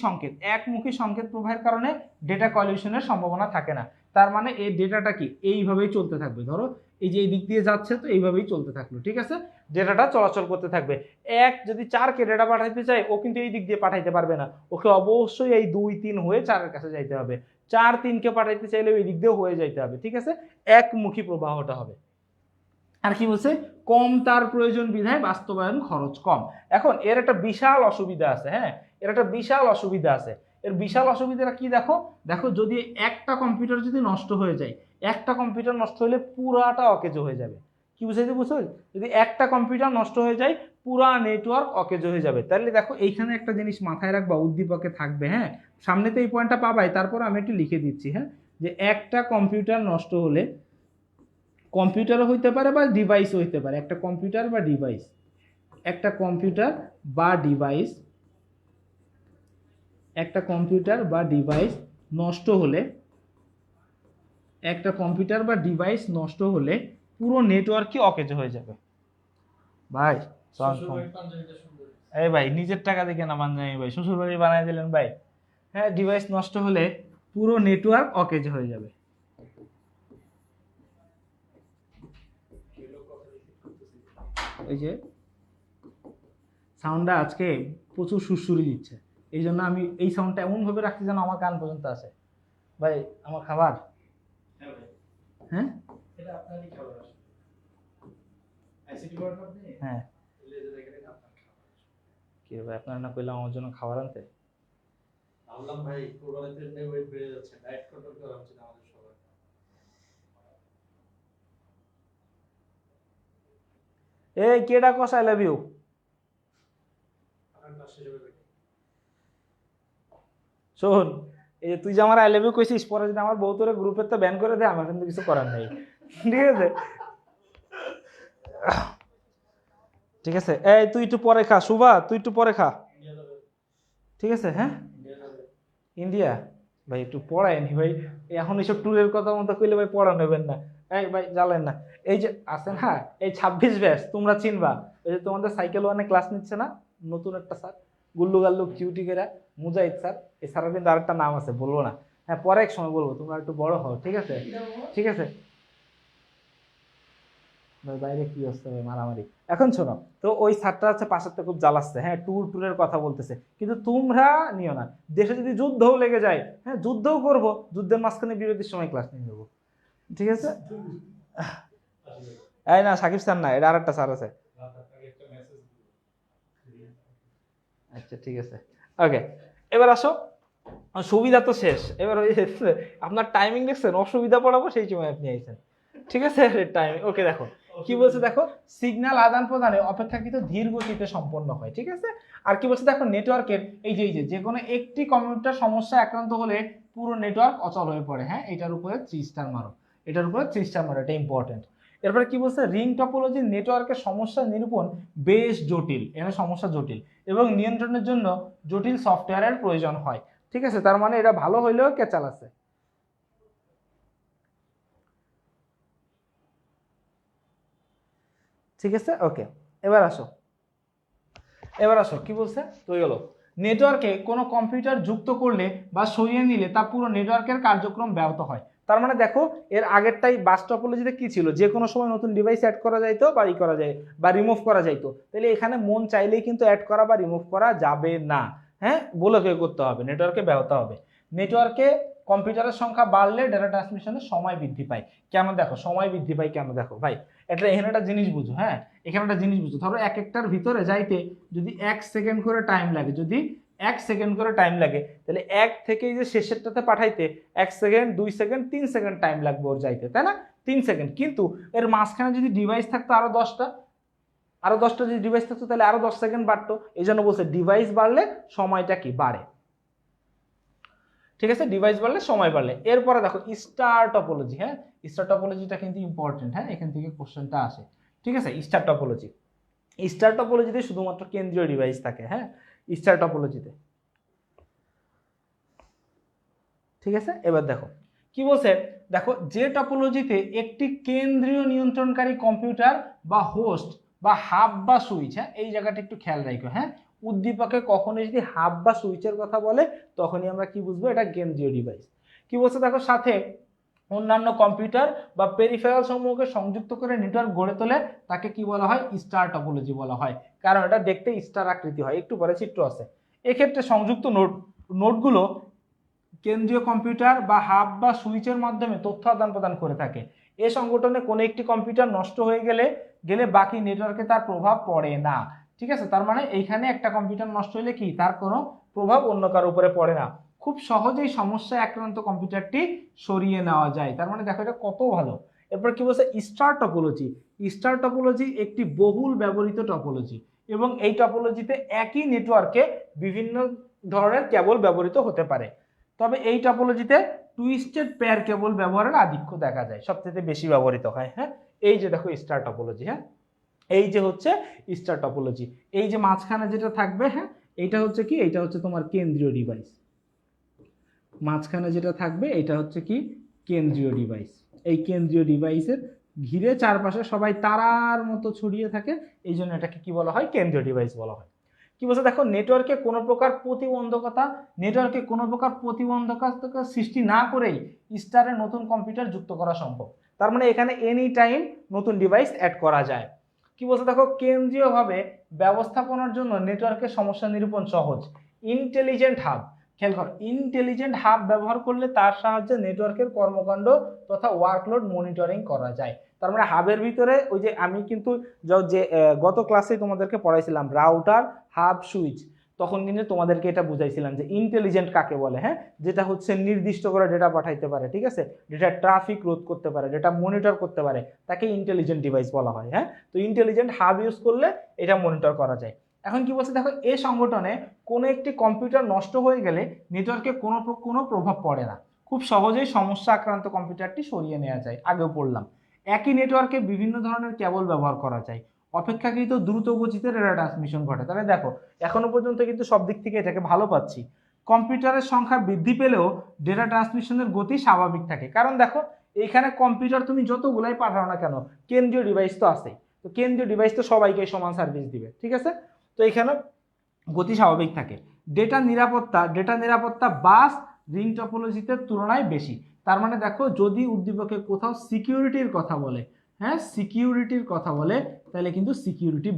সংকেত প্রবাহের কারণে ডেটা কলিশনের সম্ভাবনা থাকে না। তার মানে এই ডেটাটা কি এইভাবেই চলতে থাকবে, ধরো এই যে এই দিক দিয়ে যাচ্ছে তো এইভাবেই চলতে থাকলো, ঠিক আছে, ডেটাটা চলাচল করতে থাকবে। যদি 4কে ডেটা পাঠাইতে চায় ও কিন্তু এই দিক দিয়ে পাঠাইতে পারবে না, ওকে অবশ্যই এই 2 3 হয়ে 4-এর কাছে যাইতে হবে। 4 3কে পাঠাইতে চাইলে ওই দিক দিয়ে হয়ে যাইতে হবে, ঠিক আছে, একমুখী প্রবাহটা হবে। আর কি বলছে, কম তার প্রয়োজন বিধায় বাস্তবায়ন খরচ কম। এখন এর একটা বিশাল অসুবিধা আছে, হ্যাঁ এর একটা বিশাল অসুবিধা আছে। এর বিশাল অসুবিধাটা কি দেখো, যদি একটা কম্পিউটার যদি নষ্ট হয়ে যায়, একটা কম্পিউটার নষ্ট হলে পুরাটা অকেজো হয়ে যাবে। কি বুঝাইতে বুঝছো, যদি একটা কম্পিউটার নষ্ট হয়ে যায় পুরা নেটওয়ার্ক অকেজো হয়ে যাবে। তাহলে দেখো এইখানে একটা জিনিস মাথায় রাখবা, উদ্দীপকে থাকবে, হ্যাঁ সামনে তো এই পয়েন্টটা পাবাই, তারপর আমি একটু লিখে দিচ্ছি, হ্যাঁ যে একটা কম্পিউটার নষ্ট হলে, কম্পিউটারও হইতে পারে বা ডিভাইসও হইতে পারে, একটা কম্পিউটার বা ডিভাইস, একটা কম্পিউটার বা ডিভাইস, একটা কম্পিউটার বা ডিভাইস নষ্ট হলে, একটা কম্পিউটার বা ডিভাইস নষ্ট হলে পুরো নেটওয়ার্কই অকেজো হয়ে যাবে। ভাই এই ভাই নিজের টাকা দেখে না পাঞ্জাবি ভাই, শ্বশুর বাড়ি বানাই দিলেন ভাই। হ্যাঁ ডিভাইস নষ্ট হলে পুরো নেটওয়ার্ক অকেজো হয়ে যাবে। এই যে সাউন্ডটা আজকে প্রচুর সুরসুরি দিচ্ছে, এই জন্য আমি এই সাউন্ডটা এমনভাবে রাখছি যেন আমার কান পর্যন্ত আসে। ভাই আমার খাবার, হ্যাঁ হ্যাঁ কি ভাই আপনার না কইলাম আমার জন্য খাবার আনতে? ভাই কোরবানিতে ওয়েট বেড়ে যাচ্ছে, ডায়েট কন্ট্রোল করা উচিত আমাদের সবার। এই কেডা কস আই লাভ ইউ? শোন এই তুই যে আমার আই লাভ ইউ কইছিস, পরে যদি আমার বউ তোরে গ্রুপের তো ব্যান করে দেয়, আমার কিন্তু কিছু করার নেই, ঠিক আছে? ঠিক আছে এই তুই একটু পরে খা, শুভা তুই একটু পরে খা, ঠিক আছে? হ্যাঁ ইন্ডিয়া ভাই একটু পড়ায়নি ভাই, এখন এইসব ট্যুরের কথা মতো কইলে ভাই পড়া নেবেন না। এই ভাই জ্বালেন না, এই যে আছেন হ্যাঁ এই 26 ব্যাচ তোমরা চিনবা, এই যে তোমাদের সাইকেল ওয়ানে ক্লাস নিচ্ছে না নতুন একটা স্যার, গুল্লু গাল্লু কিউটি কেরা, মুজাহিদ স্যার, এই স্যারের কিন্তু আরেকটা নাম আছে বলবো না, হ্যাঁ পরে এক সময় বলবো, তোমরা একটু বড় হও, ঠিক আছে? ঠিক আছে বাইরে কি হচ্ছে ভাই মারামারি। এখন শোনো তো ওই স্যারটা হচ্ছে পাশেরটা খুব জ্বালাচ্ছে, হ্যাঁ ট্যুরের কথা বলতেছে, কিন্তু তোমরা নিও না, দেশে যদি যুদ্ধও লেগে যায় হ্যাঁ যুদ্ধও করবো, যুদ্ধের মাঝখানে বিরতির সময় ক্লাস নিয়ে যাবো, ঠিক আছে? এই না সাকিব স্যার না, এটা আরেকটা স্যার আছে। আচ্ছা ঠিক আছে ওকে, এবার আসো, সুবিধা তো শেষ, এবার ওই আপনার টাইমিং দেখছেন, অসুবিধা পড়াবো সেই সময় আপনি আইছেন, ঠিক আছে? টাইমিং ওকে। দেখো কি বলছে, দেখো সিগন্যাল আদান প্রদানে অপেক্ষাকৃত ধীর গতিতে সম্পন্ন হয়, ঠিক আছে? আর কি বলছে দেখো নেটওয়ার্কের এই যে কোনো একটি কম্পিউটার সমস্যা আক্রান্ত হলে পুরো নেটওয়ার্ক অচল হয়ে পড়ে, হ্যাঁ এটার উপরে 3 স্টার মারো, এটার উপরে 3 স্টার মারো, এটা ইম্পর্টেন্ট। এরপরে কি বলছে, রিং টপোলজি নেটওয়ার্কের সমস্যা নিরূপণ বেশ জটিল, এখানে সমস্যা জটিল এবং নিয়ন্ত্রণের জন্য জটিল সফটওয়্যারের প্রয়োজন হয়, ঠিক আছে? তার মানে এটা ভালো হইলেও ক্যাচাল আছে। ঠিক আছে ওকে, এবার আসো কি বলছে, তো গেল নেটওয়ার্কে কোনো কম্পিউটার যুক্ত করলে বা সরিয়ে নিলে তা পুরো নেটওয়ার্কের কার্যক্রম ব্যাহত হয়। তার মানে দেখো এর আগেরটাই বাস টপোলজিতে কি ছিল, যে কোনো সময় নতুন ডিভাইস অ্যাড করা যাইতো বা করা যায় বা রিমুভ করা যাইতো, তাহলে এখানে মন চাইলেই কিন্তু অ্যাড করা বা রিমুভ করা যাবে না। হ্যাঁ, বলে করতে হবে, নেটওয়ার্কে ব্যাহত হবে। নেটওয়ার্কে কম্পিউটারের সংখ্যা বাড়লে ডেটা ট্রান্সমিশনের সময় বৃদ্ধি পায়। কেন দেখো সময় বৃদ্ধি পায় কেন, দেখো ভাই এটা এখানে একটা জিনিস বুঝো। হ্যাঁ, এখানে একটা জিনিস বুঝো, ধরো এক একটার ভিতরে যাইতে যদি 1 সেকেন্ড করে টাইম লাগে, যদি 1 সেকেন্ড করে টাইম লাগে, তাহলে এক থেকে যে শেষেরটাতে পাঠাইতে 1 সেকেন্ড, 2 সেকেন্ড, 3 সেকেন্ড টাইম লাগবে ওর যাইতে, তাই না? 3 সেকেন্ড। কিন্তু এর মাঝখানে যদি ডিভাইস থাকতো আরো 10টা যদি ডিভাইস থাকতো তাহলে আরো 10 সেকেন্ড বাড়তো। এই জন্য বলছে ডিভাইস বাড়লে সময়টা কি বাড়ে। ঠিক আছে, ডিভাইস বাড়লে সময় বাড়লে। এরপরে দেখো স্টার টপোলজি। হ্যাঁ, স্টার টপোলজিটা কিন্তু ইম্পর্টেন্ট। হ্যাঁ, এখান থেকে কোশ্চেনটা আসে। ঠিক আছে, স্টার টপোলজিতে শুধুমাত্র কেন্দ্রীয় ডিভাইস থাকে। হ্যাঁ, স্টার টপোলজিতে। ঠিক আছে, এবার দেখো কি বলছে, দেখো যে টপোলজিতে একটি কেন্দ্রীয় নিয়ন্ত্রণকারী কম্পিউটার বা হোস্ট বা হাব বা সুইচ, হ্যাঁ এই জায়গাটা একটু খেয়াল রাখো। হ্যাঁ, উদ্দীপকে কখনোই যদি হাব বা সুইচের কথা বলে তখনই আমরা কি বুঝবো এটা কেন্দ্রীয় ডিভাইস। কি বলছে দেখো, সাথে অন্যান্য কম্পিউটার বা পেরিফেরাল সমূহকে সংযুক্ত করে নেটওয়ার্ক গড়ে তোলে তাকে কি বলা হয়, স্টার টপোলজি বলা হয়। কারণ এটা দেখতে স্টার আকৃতি হয়, একটু পরে চিত্র আছে। এক্ষেত্রে সংযুক্ত নোডগুলো কেন্দ্রীয় কম্পিউটার বা হাব বা সুইচের মাধ্যমে তথ্য আদান প্রদান করে থাকে। এ সংগঠনে কোনো একটি কম্পিউটার নষ্ট হয়ে গেলে বাকি নেটওয়ার্কে তার প্রভাব পড়ে না। ঠিক আছে, তার মানে এইখানে একটা কম্পিউটার নষ্ট হলে কি তার কোনো প্রভাব অন্য কারোর উপরে পড়ে না, খুব সহজেই সমস্যায় আক্রান্ত কম্পিউটারটি সরিয়ে নেওয়া যায়। তার মানে দেখো এটা কত ভালো। এরপর কি বলছে, স্টার টপোলজি একটি বহুল ব্যবহৃত টপোলজি এবং এই টপোলজিতে একই নেটওয়ার্কে বিভিন্ন ধরনের কেবল ব্যবহৃত হতে পারে। তবে এই টপোলজিতে টুইস্টেড পেয়ার কেবল ব্যবহারের আধিক্য দেখা যায়, সবচেয়ে বেশি ব্যবহৃত হয়। হ্যাঁ, এই যে দেখো স্টার টপোলজি। হ্যাঁ, এই যে হচ্ছে স্টার টপোলজি। এই যে মাঝখানে যেটা থাকবে, হ্যাঁ এইটা হচ্ছে কি, এইটা হচ্ছে তোমার কেন্দ্রীয় ডিভাইস। মাঝখানে যেটা থাকবে এটা হচ্ছে কি কেন্দ্রীয় ডিভাইস। এই কেন্দ্রীয় ডিভাইসের ঘিরে চারপাশে সবাই তারার মতো ছড়িয়ে থাকে, এই জন্য এটাকে কি বলা হয়, কেন্দ্রীয় ডিভাইস বলা হয়। কি বলছে দেখো, নেটওয়ার্কে কোনো প্রকার প্রতিবন্ধকতা সৃষ্টি না করেই স্টারে নতুন কম্পিউটার যুক্ত করা সম্ভব। তার মানে এখানে এনি টাইম নতুন ডিভাইস অ্যাড করা যায়। কি বলছে দেখো, কেন্দ্রীয়ভাবে ব্যবস্থাপনার জন্য নেটওয়ার্কের সমস্যা নিরূপণ সহজ। ইন্টেলিজেন্ট হাব, খেয়াল করো, ইন্টেলিজেন্ট হাব ব্যবহার করলে তার সাহায্যে নেটওয়ার্কের কর্মকাণ্ড তথা ওয়ার্কলোড মনিটরিং করা যায়। তার মানে হাবের ভিতরে ওই যে আমি কিন্তু যে গত ক্লাসে তোমাদেরকে পড়াইছিলাম রাউটার, হাব, সুইচ, তখন কিন্তু তোমাদেরকে এটা বুঝাইছিলাম যে ইন্টেলিজেন্ট কাকে বলে। হ্যাঁ, যেটা হচ্ছে নির্দিষ্ট করে ডেটা পাঠাইতে পারে, ঠিক আছে, ডেটা ট্রাফিক রোধ করতে পারে, ডেটা মনিটর করতে পারে, তাকে ইন্টেলিজেন্ট ডিভাইস বলা হয়। হ্যাঁ, তো ইন্টেলিজেন্ট হাব ইউজ করলে এটা মনিটর করা যায়। এখন কি বলছে দেখো, এই সংগঠনে কোনো একটি কম্পিউটার নষ্ট হয়ে গেলে নেটওয়ার্কে কোনো প্রভাব পড়ে না, খুব সহজেই সমস্যা আক্রান্ত কম্পিউটারটি সরিয়ে নেওয়া যায়। আগেও পড়লাম। একই নেটওয়ার্কে বিভিন্ন ধরনের কেবল ব্যবহার করা যায়, অপেক্ষাকৃত দ্রুত গতিতে ডেটা ট্রান্সমিশন ঘটে। তাহলে দেখো এখনো পর্যন্ত কিন্তু সব দিক থেকে এটাকে ভালো পাচ্ছি। কম্পিউটারের সংখ্যা বৃদ্ধি পেলেও ডেটা ট্রান্সমিশনের গতি স্বাভাবিক থাকে, কারণ দেখো এইখানে কম্পিউটার তুমি যতগুলাই পাঠাও না কেন কেন্দ্রীয় ডিভাইস তো আছে, তো কেন্দ্রীয় ডিভাইস তো সবাইকে সমান সার্ভিস দিবে। ঠিক আছে, তো এখানে গতি স্বাভাবিক থাকে। ডেটা নিরাপত্তা বাস রিং টপোলজিতে তুলনায় বেশি। তার মানে দেখো যদি উদ্দীপকে কোথাও সিকিউরিটির কথা বলে, হ্যাঁ সিকিউরিটির কথা বলে, তাহলে কিন্তু সিকিউরিটি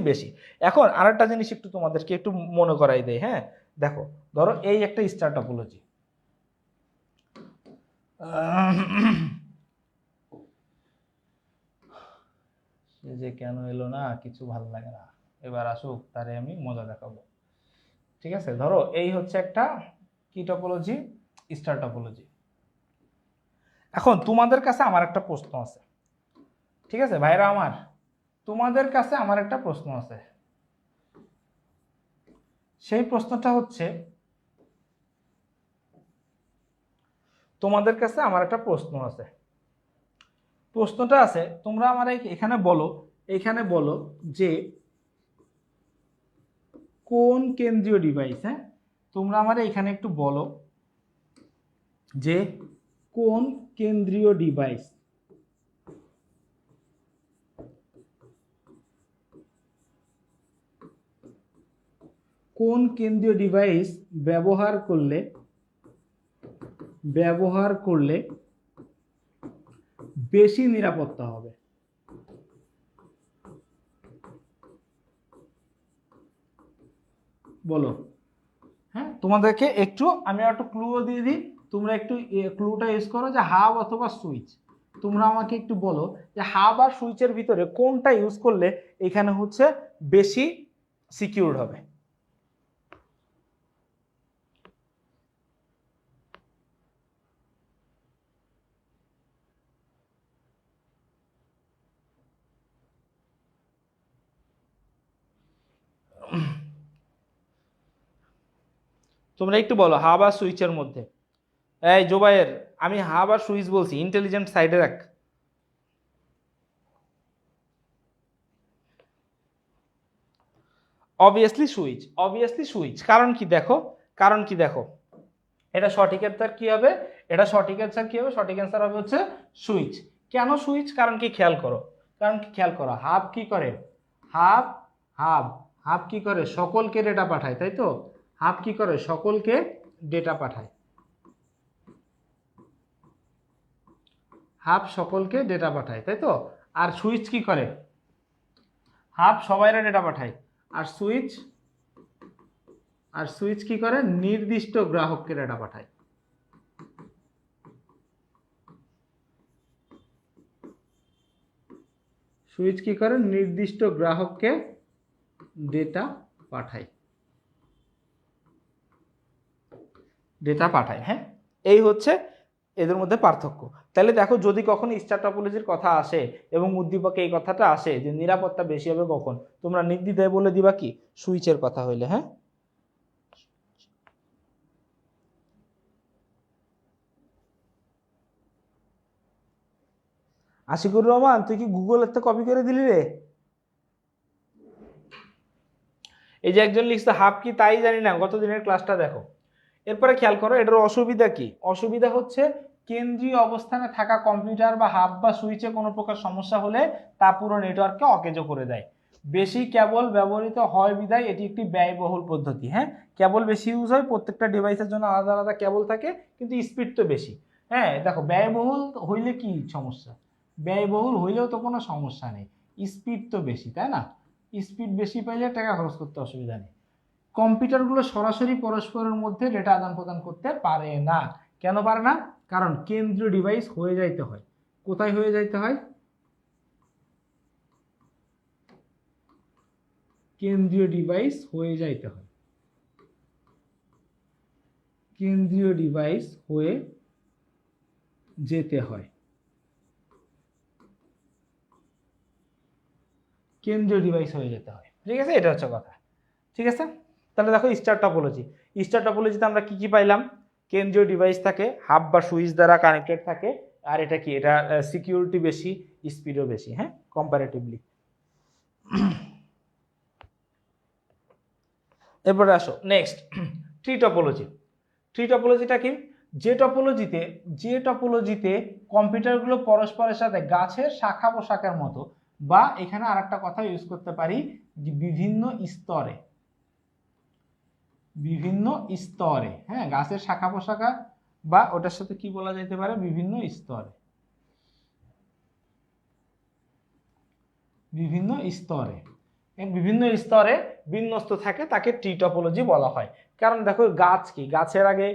বেশি। এখন আরেকটা জিনিস একটু তোমাদেরকে একটু মনে করাই দেয়। হ্যাঁ, দেখো ধরো এই একটা স্টার টপোলজি, সে যে কেন এলো না কিছু ভালো লাগে না, এবার আসুক তারে আমি মজা দেখাবো। ঠিক আছে, ধরো এই হচ্ছে একটা কি টপোলজি, স্টার টপোলজি। এখন তোমাদের কাছে আমার একটা প্রশ্ন আছে। ঠিক আছে ভাইরা আমার, তোমাদের কাছে আমার একটা প্রশ্ন আছে। সেই প্রশ্নটা হচ্ছে, তোমাদের কাছে আমার একটা প্রশ্ন আছে। প্রশ্নটা আছে, তোমরা আমার এখানে বলো যে কোন কেন্দ্রীয় ডিভাইস, হ্যাঁ তোমরা আমার এখানে একটু বলো যে কোন কেন্দ্রীয় ডিভাইস ব্যবহার করলে ব্যবহার করলে বেশি নিরাপত্তা হবে। বলো। হ্যাঁ, তোমাদেরকে একটু আমি একটু ক্লুও দিয়ে দিই, তোমরা একটু ক্লুটা ইউজ করো যে হাব অথবা সুইচ। তোমরা আমাকে একটু বলো যে হাব আর সুইচের ভিতরে কোনটা ইউজ করলে এখানে হচ্ছে বেশি সিকিউরড হবে। তোমরা একটু বলো হাব আর সুইচের মধ্যে। এই জোবায়ের, আমি হাব আর সুইচ বলছি, ইন্টেলিজেন্ট সাইডে রাখ। Obviously switch, obviously switch. কারণ কি দেখো, কারণ কি দেখো, এটা সঠিক অ্যান্সার কি হবে, এটা সঠিক অ্যান্সার কি হবে, সঠিক অ্যান্সার হবে হচ্ছে সুইচ। কেন সুইচ? কারণ কি খেয়াল করো, কারণ কি খেয়াল করো, হাব কি করে, হাব হাব হাব কি করে, সকলকে ডেটা পাঠায়, তাই তো? হাব কি করে, সকলকে ডেটা পাঠায়। হাব সকলকে ডেটা পাঠায়, তাই তো? আর সুইচ কি করে, হাব সবাইরা ডেটা পাঠায়, আর সুইচ কি করে, নির্দিষ্ট গ্রাহককে ডেটা পাঠায়। সুইচ কি করে, নির্দিষ্ট গ্রাহককে ডেটা পাঠায়, ডেটা পাঠায়। হ্যাঁ, এই হচ্ছে এদের মধ্যে পার্থক্য। তাহলে দেখো, যদি কখনো স্টার টপোলজির কথা আসে এবং উদ্দীপকে এই কথাটা আসে যে নিরাপত্তা বেশি হবে কখন, তোমরা নির্দ্বিধায় বলে দিবা কি, সুইচের কথা হইলে। হ্যাঁ, আশিকুর রহমান, তুই কি গুগলের তো কপি করে দিলি রে? এই যে একজন লিখছে হাব কি তাই জানি না, গত দিনের ক্লাসটা দেখো। এরপরে খেয়াল করো, এটার অসুবিধা কি। অসুবিধা হচ্ছে কেন্দ্রীয় অবস্থানে থাকা কম্পিউটার বা হাব বা সুইচে কোনো প্রকার সমস্যা হলে তা পুরো নেটওয়ার্ককে অকেজো করে দেয়। বেশি কেবল ব্যবহৃত হয় বিধায় এটি একটি ব্যয়বহুল পদ্ধতি। হ্যাঁ, কেবল বেশি ইউজ হয়, প্রত্যেকটা ডিভাইসের জন্য আলাদা আলাদা কেবল থাকে, কিন্তু স্পিড তো বেশি। হ্যাঁ দেখো, ব্যয়বহুল হইলে কি সমস্যা, ব্যয়বহুল হইলেও তো কোনো সমস্যা নেই, স্পিড তো বেশি, তাই না? স্পিড বেশি পাইলে টাকা খরচ করতে অসুবিধা নেই। কম্পিউটারগুলো সরাসরি পরস্পরের মধ্যে ডেটা আদান প্রদান করতে পারে না। কেন পারে না? কারণ কেন্দ্রীয় ডিভাইস হয়ে যাইতে হয়। কোথায় হয়ে যাইতে হয়? কেন্দ্রীয় ডিভাইস হয়ে যাইতে হয়, কেন্দ্রীয় ডিভাইস হয়ে যেতে হয়, কেন্দ্রীয় ডিভাইস হয়ে যেতে হয়। ঠিক আছে, এটা হচ্ছে কথা। ঠিক আছে, তাহলে দেখো স্টার টপোলজি, স্টার টপোলজিতে আমরা কি কি পাইলাম, কেন্দ্রীয় ডিভাইস থাকে, হাব বা সুইচ দ্বারা কানেক্টেড থাকে, আর এটা কি, এটা সিকিউরিটি বেশি, স্পিডও বেশি। হ্যাঁ, কম্পারেটিভলি। এরপরে আসো নেক্সট, ট্রি টপোলজি। ট্রি টপোলজিটা কি, যে টপোলজিতে কম্পিউটারগুলো পরস্পরের সাথে গাছের শাখা পোশাকের মতো, বা এখানে আরেকটা কথা ইউজ করতে পারি যে বিভিন্ন স্তরে, বিভিন্ন স্তরে। হ্যাঁ, গাছের শাখা পোশাকা, বা ওটার সাথে কি বলা যেতে পারে, বিভিন্ন স্তরে, বিভিন্ন স্তরে, বিভিন্ন স্তরে বিন্যস্ত থাকে, তাকে ট্রি টপোলজি বলা হয়। কারণ দেখো, গাছ কি, গাছের আগে,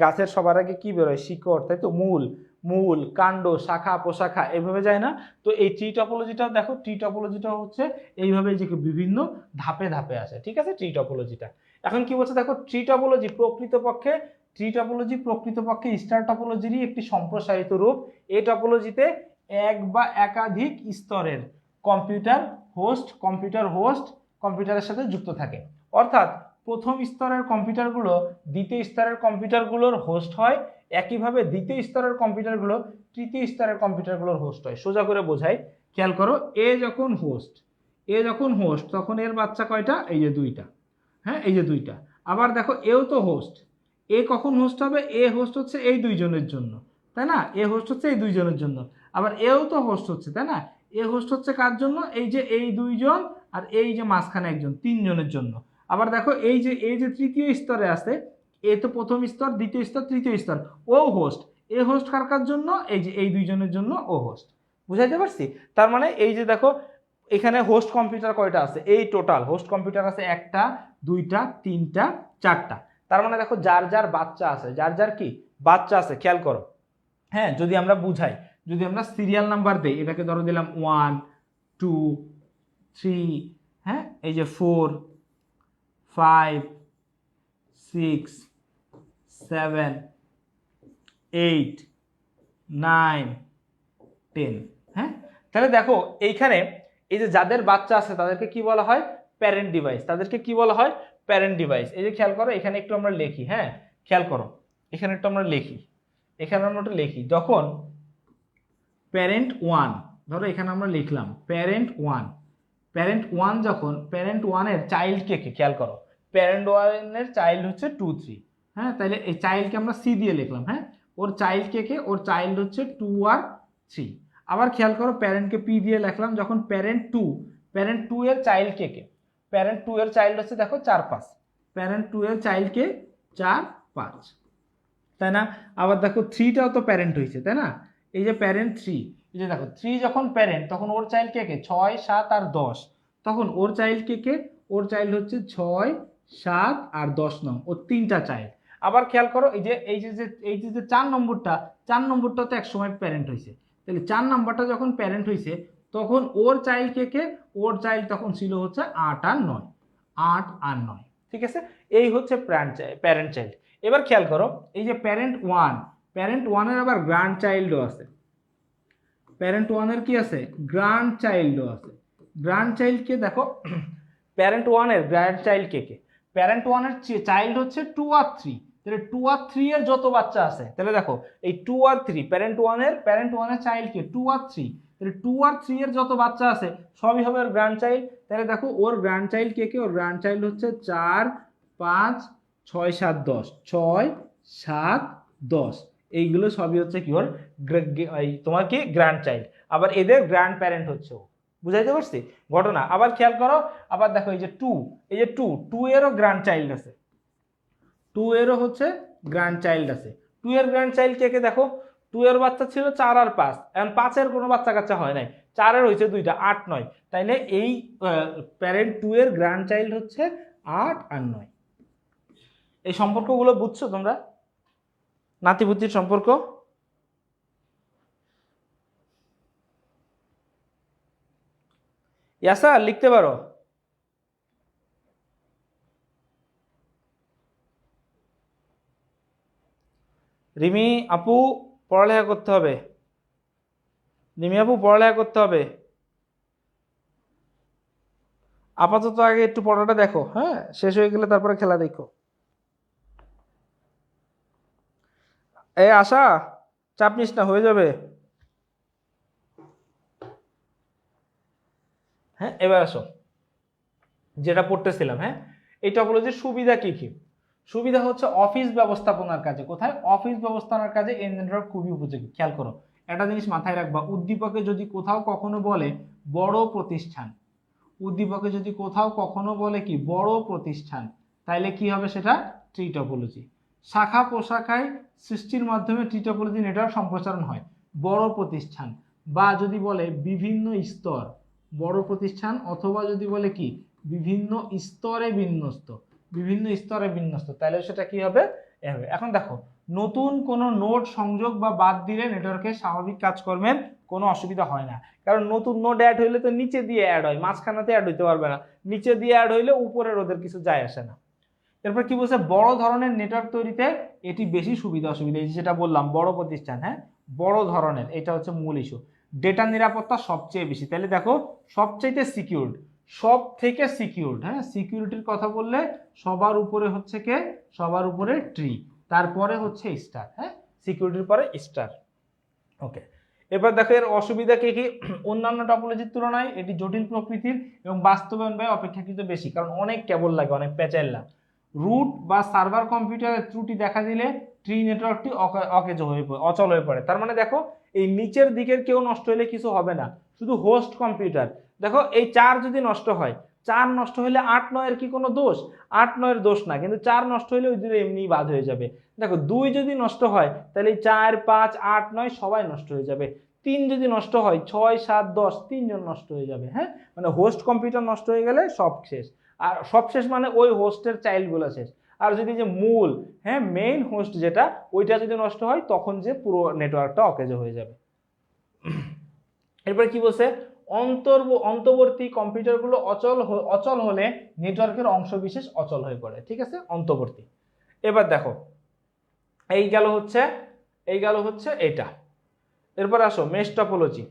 গাছের সবার আগে কি বেরোয়, শিকড়, তাই তো? মূল, কাণ্ড, শাখা প্রশাখা, এভাবে যায় না? তো এই ট্রি টপোলজিটাও দেখো, ট্রি টপোলজিটা হচ্ছে এইভাবে যে বিভিন্ন ধাপে ধাপে আসে। ঠিক আছে, ট্রি টপোলজিটা এখন কি বলছে দেখো, ট্রি টপোলজি প্রকৃতপক্ষে স্টার টপোলজিরই একটি সম্প্রসারিত রূপ। এই টপোলজিতে এক বা একাধিক স্তরের কম্পিউটার হোস্ট কম্পিউটারের সাথে যুক্ত থাকে। অর্থাৎ প্রথম স্তরের কম্পিউটারগুলো দ্বিতীয় স্তরের কম্পিউটারগুলোর হোস্ট হয়, একইভাবে দ্বিতীয় স্তরের কম্পিউটারগুলো তৃতীয় স্তরের কম্পিউটারগুলোর হোস্ট হয়। সোজা করে বোঝাই, খেয়াল করো, এ যখন হোস্ট তখন এর বাচ্চা কয়টা, এই যে দুইটা। হ্যাঁ, এই যে দুইটা। আবার দেখো, এও তো হোস্ট, এ কখন হোস্ট হবে, এ হোস্ট হচ্ছে এই দুইজনের জন্য, তাই না? এ হোস্ট হচ্ছে এই দুইজনের জন্য। আবার এও তো হোস্ট হচ্ছে, তাই না? এ হোস্ট হচ্ছে কার জন্য, এই যে এই দুইজন, আর এই যে মাঝখানে একজন, তিনজনের জন্য। আবার দেখো, এই যে তৃতীয় স্তরে আছে, এ তো প্রথম স্তর, দ্বিতীয় স্তর, তৃতীয় স্তর, ও হোস্ট, এ হোস্ট কার জন্য, এই যে এই দুইজনের জন্য ও হোস্ট। বুঝাইতে পারছি? তার মানে এই যে দেখো এখানে হোস্ট কম্পিউটার কয়টা আছে, এই টোটাল হোস্ট কম্পিউটার আছে 1টা 2টা 3টা 4টা। তার মানে দেখো যার যার বাচ্চা আছে, যার যার কি বাচ্চা আছে, খেয়াল করো। হ্যাঁ, যদি আমরা বুঝাই, যদি আমরা সিরিয়াল নাম্বার দেই, এটাকে ধরো দিলাম 1 2 3, হ্যাঁ, এই যে 4 5 6 7 8 9 10, হ্যাঁ। তাহলে দেখো এইখানে এই যে যাদের বাচ্চা আছে তাদেরকে কি বলা হয়, প্যারেন্ট ডিভাইস। তাদেরকে কি বলা হয়, প্যারেন্ট ডিভাইস। এই যে খেয়াল করো এখানে একটু আমরা লিখি, হ্যাঁ খেয়াল করো এখানে একটু আমরা লিখি, এখানে আমরা একটু লিখি, যখন প্যারেন্ট 1, ধরো এখানে আমরা লিখলাম প্যারেন্ট 1, প্যারেন্ট 1 যখন প্যারেন্ট 1 এর চাইল্ড কে খেয়াল করো, প্যারেন্ট 1 এর চাইল্ড হচ্ছে 2 3, হ্যাঁ, তাহলে এই চাইল্ডকে আমরা সি দিয়ে লিখলাম, হ্যাঁ, ওর চাইল্ড কে, ওর চাইল্ড হচ্ছে 2 আর 3। আবার খেয়াল করো প্যারেন্টকে পি দিয়ে লিখলাম, যখন প্যারেন্ট 2 এর চাইল্ড কে, প্যারেন্ট 2 এর চাইল্ড হচ্ছে দেখো 4 5, প্যারেন্ট 2 এর চাইল্ড কে 4 5, তাই না? আবার দেখো 3টাও তো প্যারেন্ট হয়েছে, তাই না? এই যে প্যারেন্ট 3, এই যে দেখো 3 যখন প্যারেন্ট তখন ওর চাইল্ড কে 6 7 আর 10, তখন ওর চাইল্ড কে, ওর চাইল্ড হচ্ছে 6 7 আর 10 নং, ওর 3টা চাইল্ড। আবার খেয়াল করো এই যে 4 নম্বরটা তো এক সময় প্যারেন্ট হয়েছে, তাহলে 4 নম্বরটা যখন প্যারেন্ট হয়েছে তখন ওর চাইল্ড কে, ওর চাইল্ড তখন ছিল হচ্ছে 8 আর 9, 8 আর 9, ঠিক আছে? এই হচ্ছে প্যারেন্ট চাইল্ড। এবার খেয়াল করো এই যে প্যারেন্ট 1 এর আবার গ্র্যান্ড চাইল্ডও আছে, প্যারেন্ট 1 এর কি আছে, গ্র্যান্ড চাইল্ডও আছে। গ্র্যান্ড চাইল্ডকে দেখো, প্যারেন্ট 1 এর গ্র্যান্ড চাইল্ড কে, প্যারেন্ট 1 এর চাইল্ড হচ্ছে 2 আর 3, তাহলে 2 আর 3 এর যত বাচ্চা আছে, তাহলে দেখো এই 2 আর 3 প্যারেন্ট 1 এর চাইল্ড কে 2 আর 3, তাহলে 2 আর 3 এর যত বাচ্চা আছে সবই হবে ওর গ্র্যান্ড চাইল্ড। তাহলে দেখো ওর গ্র্যান্ড চাইল্ড কে, ওর গ্র্যান্ড চাইল্ড হচ্ছে 4 5 6 7 10, 6 7 10, এইগুলো সবই হচ্ছে কি ওর তোমার কি গ্র্যান্ড চাইল্ড। আবার এদের গ্র্যান্ড প্যারেন্ট হচ্ছে ও। বুঝাইতে পারছি ঘটনা? আবার খেয়াল করো, আবার দেখো এই যে 2 এরও গ্র্যান্ড চাইল্ড আছে, 2 এরও হচ্ছে গ্র্যান্ড চাইল্ড আছে। 2 এর গ্র্যান্ড চাইল্ড কে দেখো, 2 এর বাচ্চা ছিল 4 আর 5, এখন 5 এর কোনো বাচ্চা কাচ্চা হয় নাই, 4 এর হয়েছে 2টা 8 9, তাইলে এই প্যারেন্ট 2 এর গ্র্যান্ড চাইল্ড হচ্ছে 8 আর 9। এই সম্পর্কগুলো বুঝছো তোমরা, নাতিপুতির সম্পর্ক? ইয়াসা লিখতে পারো। রিমি আপু পড়ালেখা করতে হবে, রিমি আপু পড়ালেখা করতে হবে, আপাতত আগে একটু পড়াটা দেখো, হ্যাঁ শেষ হয়ে গেলে তারপরে খেলা দেখো। এই আশা চাপ নিস না, হয়ে যাবে। হ্যাঁ এবার আসো, যেটা পড়তেছিলাম, হ্যাঁ এই টপোলজির সুবিধা কি কি? সুবিধা হচ্ছে অফিস ব্যবস্থাপনার কাজে, কোথায়, অফিস ব্যবস্থাপনার কাজে এই নেটওয়ার্ক খুবই উপযোগী। খেয়াল করো একটা জিনিস মাথায় রাখবা, উদ্দীপকে যদি কোথাও কখনো বলে বড় প্রতিষ্ঠান, উদ্দীপকে যদি কোথাও কখনো বলে কি বড় প্রতিষ্ঠান, তাইলে কি হবে সেটা ট্রি টপোলজি। শাখা প্রশাখায় সৃষ্টির মাধ্যমে ট্রি টপোলজি নেটওয়ার্ক সম্প্রসারণ হয়, বড় প্রতিষ্ঠান। বা যদি বলে বিভিন্ন স্তর, বড় প্রতিষ্ঠান, অথবা যদি বলে কি বিভিন্ন স্তরে বিন্যস্ত, বিভিন্ন স্তরে বিন্যস্ত, তাহলে সেটা কি হবে, হবে। এখন দেখো নতুন কোনো নোড সংযোগ বা বাদ দিলে নেটওয়ার্কের স্বাভাবিক কাজকর্মের কোনো অসুবিধা হয় না, কারণ নতুন নোড অ্যাড হইলে তো নিচে দিয়ে অ্যাড হয়, মাঝখানাতে অ্যাড হইতে পারবে না, নিচে দিয়ে অ্যাড হইলে উপরের ওদের কিছু যায় আসে না। এরপর কি বলছে, বড় ধরনের নেটওয়ার্ক তৈরিতে এটি বেশি সুবিধা অসুবিধা, এই যেটা বললাম বড় প্রতিষ্ঠান, হ্যাঁ বড় ধরনের, এটা হচ্ছে মূল ইস্যু। ডেটা নিরাপত্তা সবচেয়ে বেশি, তাহলে দেখো সবচেয়ে সিকিউরড, সব থেকে সিকিউরড, হ্যাঁ সিকিউরিটির কথা বললে সবার উপরে হচ্ছে কে, সবার উপরে ট্রি, তারপরে হচ্ছে স্টার, হ্যাঁ সিকিউরিটির পরে স্টার। ওকে, এবার দেখো এর অসুবিধা কি কি? অন্যান্য টপোলজির তুলনায় এটি জটিল প্রকৃতির এবং বাস্তবায়ন ব্যয় অপেক্ষাকৃত বেশি, কারণ অনেক কেবল লাগে, অনেক প্যাচাইল লাগে। রুট বা সার্ভার কম্পিউটারের ত্রুটি দেখা দিলে ট্রি নেটওয়ার্কটি অচল হয়ে পড়ে। তার মানে দেখো এই নিচের দিকের কেউ নষ্ট হলে কিছু হবে না, শুধু হোস্ট কম্পিউটার। দেখো এই 4 যদি নষ্ট হয়, 4 নষ্ট হলে 8 9 এর কি কোনো দোষ? 8 9 এর দোষ না, কিন্তু 4 নষ্ট হলে ওই দুটো এমনিই বাদ হয়ে যাবে। দেখো 2 যদি নষ্ট হয় তাহলে 4 5 8 9 সবাই নষ্ট হয়ে যাবে। 3 যদি নষ্ট হয় 6 7 10 তিনজন নষ্ট হয়ে যাবে। হ্যাঁ, মানে হোস্ট কম্পিউটার নষ্ট হয়ে গেলে সব শেষ। আর সব শেষ মানে ওই হোস্টের চাইল্ডগুলো শেষ। আর যদি যে মূল, হ্যাঁ, মেইন হোস্ট যেটা, ওইটা যদি নষ্ট হয় তখন যে পুরো নেটওয়ার্কটা অকেজো হয়ে যাবে। এরপরে কি বলছে, অন্তর্বর্তী কম্পিউটারগুলো অচল হলে নেটওয়ার্কের অংশ বিশেষ অচল হয়ে পড়ে। ঠিক আছে, অন্তর্বর্তী। এবার দেখো এই গেল হচ্ছে এটা। এরপর আসো মেশ টপোলজি।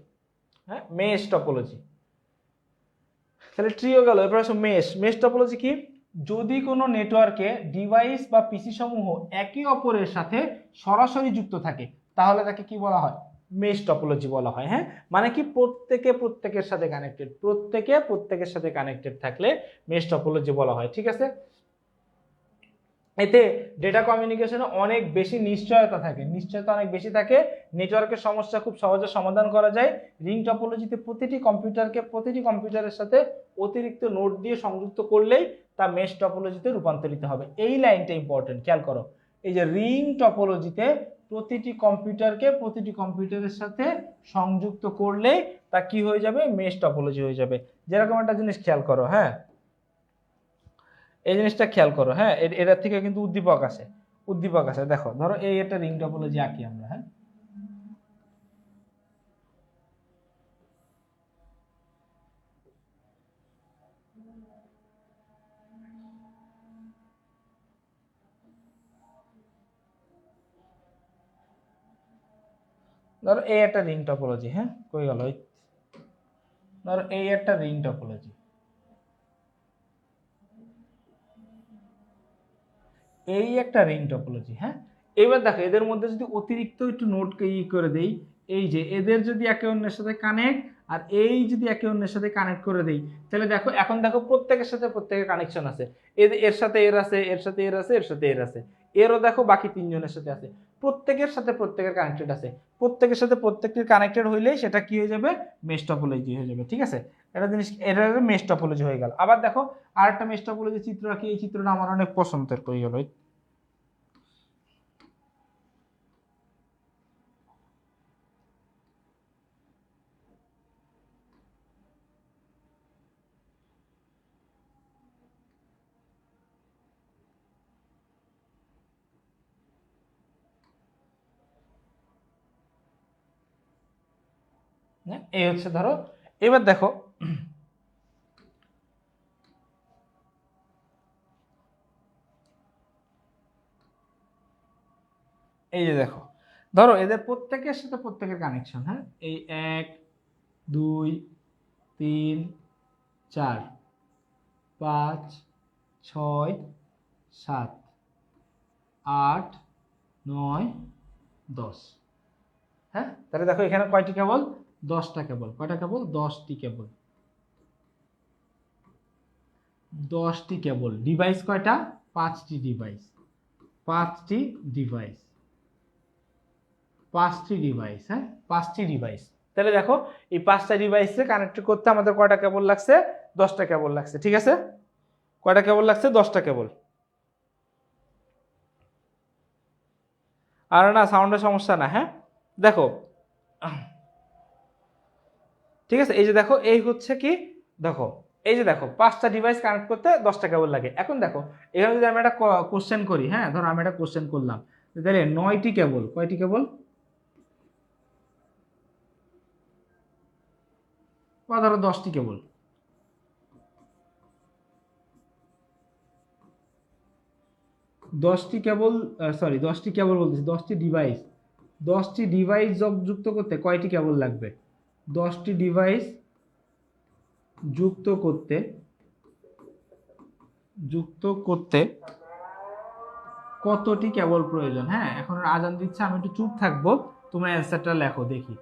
হ্যাঁ, মেশ টপোলজি, তাহলে ট্রিও গেল। এরপর আসো মেশ টপোলজি কি? যদি কোনো নেটওয়ার্কে ডিভাইস বা পিসি সমূহ একে অপরের সাথে সরাসরি যুক্ত থাকে তাহলে তাকে কি বলা হয়? মেশ টপোলজি বলা হয়। হ্যাঁ, মানে কি প্রত্যেকের সাথে কানেক্টেড থাকলে মেশ টপোলজি বলা হয়। ঠিক আছে, এতে ডেটা কমিউনিকেশনে অনেক বেশি নিশ্চয়তা অনেক বেশি থাকে। নেটওয়ার্কের সমস্যা খুব সহজে সমাধান করা যায়। রিং টপোলজিতে প্রতিটি কম্পিউটারের সাথে অতিরিক্ত নোড দিয়ে সংযুক্ত করলেই তা মেশ টপোলজিতে রূপান্তরিত হবে। এই লাইনটা ইম্পর্টেন্ট, খেয়াল করো। এই যে রিং টপোলজিতে প্রতিটি কম্পিউটারের সাথে সংযুক্ত করলেই তা কি হয়ে যাবে? মেশ টপোলজি হয়ে যাবে। যেরকম একটা জিনিস খেয়াল করো, হ্যাঁ, এই জিনিসটা খেয়াল করো। হ্যাঁ, এটার থেকে কিন্তু উদ্দীপক আছে। দেখো, ধরো এই একটা রিং টপোলজি আঁকি আমরা। হ্যাঁ, ধরো এই একটা রিং টপোলজি। হ্যাঁ, কই গেল? ধরো এই একটা রিং টপোলজি, হ্যাঁ, এবার দেখো এদের মধ্যে যদি অতিরিক্ত একটু নোটকে করে দেই, এই যে এদের যদি একে অন্যের সাথে কানেক্ট, আর এই যদি একে অন্যের সাথে কানেক্ট করে দেই, তাহলে দেখো এখন দেখো প্রত্যেকের সাথে প্রত্যেকের কানেকশন আছে। এর সাথে এর আছে, এর সাথে এর আছে, এর সাথে এর আছে, এরও দেখো বাকি তিনজনের সাথে আছে। প্রত্যেকের সাথে প্রত্যেকের কানেক্টেড আছে। প্রত্যেকের সাথে প্রত্যেকটির কানেক্টেড হইলেই সেটা কি হয়ে যাবে? মেশ টপোলজি হয়ে যাবে। ঠিক আছে, এটা মেশ টপোলজি হয়ে গেল। আবার দেখো আরেকটা মেশ টপোলজি চিত্র আঁকি। এই চিত্রটা আমার অনেক পছন্দের, কই গেল? এই হচ্ছে, ধরো এবার দেখো এই যে দেখো, ধরো এদের প্রত্যেকের সাথে প্রত্যেকের কানেকশন। হ্যাঁ, এই 1 2 3 4 5 6 7 8 9 10। হ্যাঁ, তাহলে দেখো এখানে কয়টি কেবল? 10টা কেবল। কয়টা কেবল? 10টি কেবল। 10টি কেবল। ডিভাইস কয়টা? 5টি ডিভাইস। 5টি ডিভাইস। 5টি ডিভাইস। হ্যাঁ, 5টি ডিভাইস। তাহলে দেখো এই 5টা ডিভাইসে কানেক্ট করতে আমাদের কয়টা কেবল লাগছে? 10টা কেবল লাগছে। ঠিক আছে, কয়টা কেবল লাগছে? 10টা কেবল। আর না, সাউন্ডের সমস্যা না। হ্যাঁ, দেখো, ঠিক আছে, এই যে দেখো এই হচ্ছে কি, দেখো এই যে দেখো 5টা ডিভাইস কানেক্ট করতে 10টা কেবল লাগে। এখন দেখো এখানে যদি আমি একটা কোশ্চেন করি, হ্যাঁ, ধরো আমি একটা কোশ্চেন করলাম, তাহলে 9টি কেবল, কয়টি কেবল? বা ধরো 10টি কেবল। 10টি কেবল, সরি 10টি কেবল বলতেছি, 10টি ডিভাইস। 10টি ডিভাইস যুক্ত করতে কয়টি কেবল লাগবে? 10টি ডিভাইস যুক্ত করতে কতটি কেবল প্রয়োজন? হ্যাঁ, এখন আজান দিচ্ছে, আমি একটু চুপ থাকবো, তোমরা অ্যান্সারটা লেখো দেখি।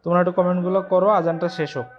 তোমরা একটু কমেন্টগুলো করো, আজানটা শেষ হোক।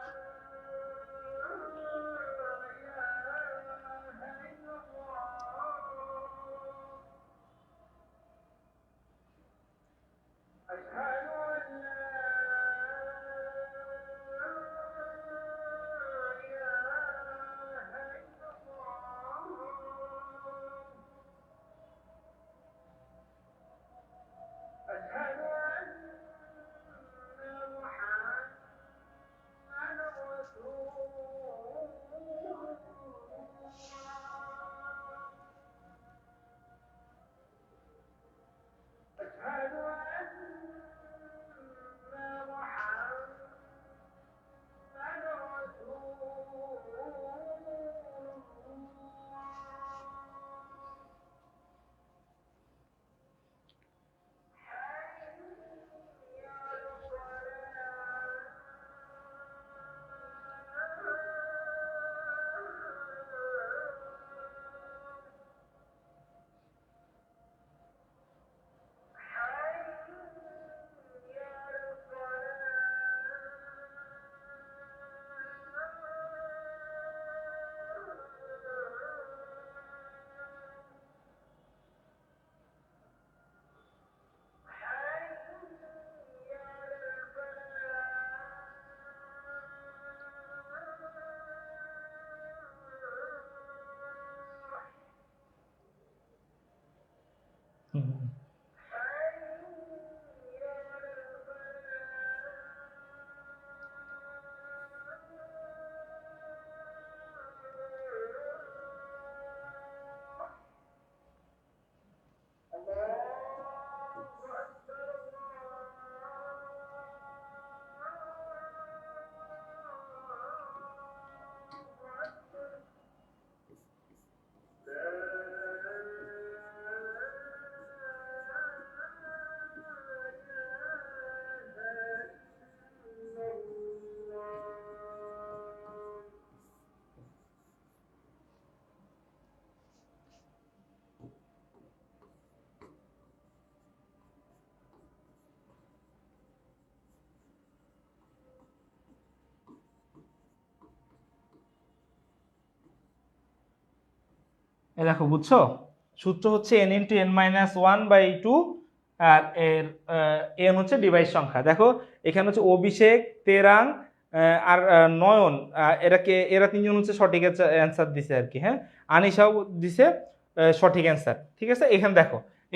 এ দেখো বুঝছো, সূত্র হচ্ছে n into n minus one by two, আর এর n হচ্ছে ডিভাইস সংখ্যা। দেখো এখানে হচ্ছে অভিষেক, তেরাং আর নয়ন, এরা তিনজন হচ্ছে সঠিক অ্যান্সার দিছে আর কি। হ্যাঁ, আনিশাও দিছে সঠিক অ্যান্সার। ঠিক আছে,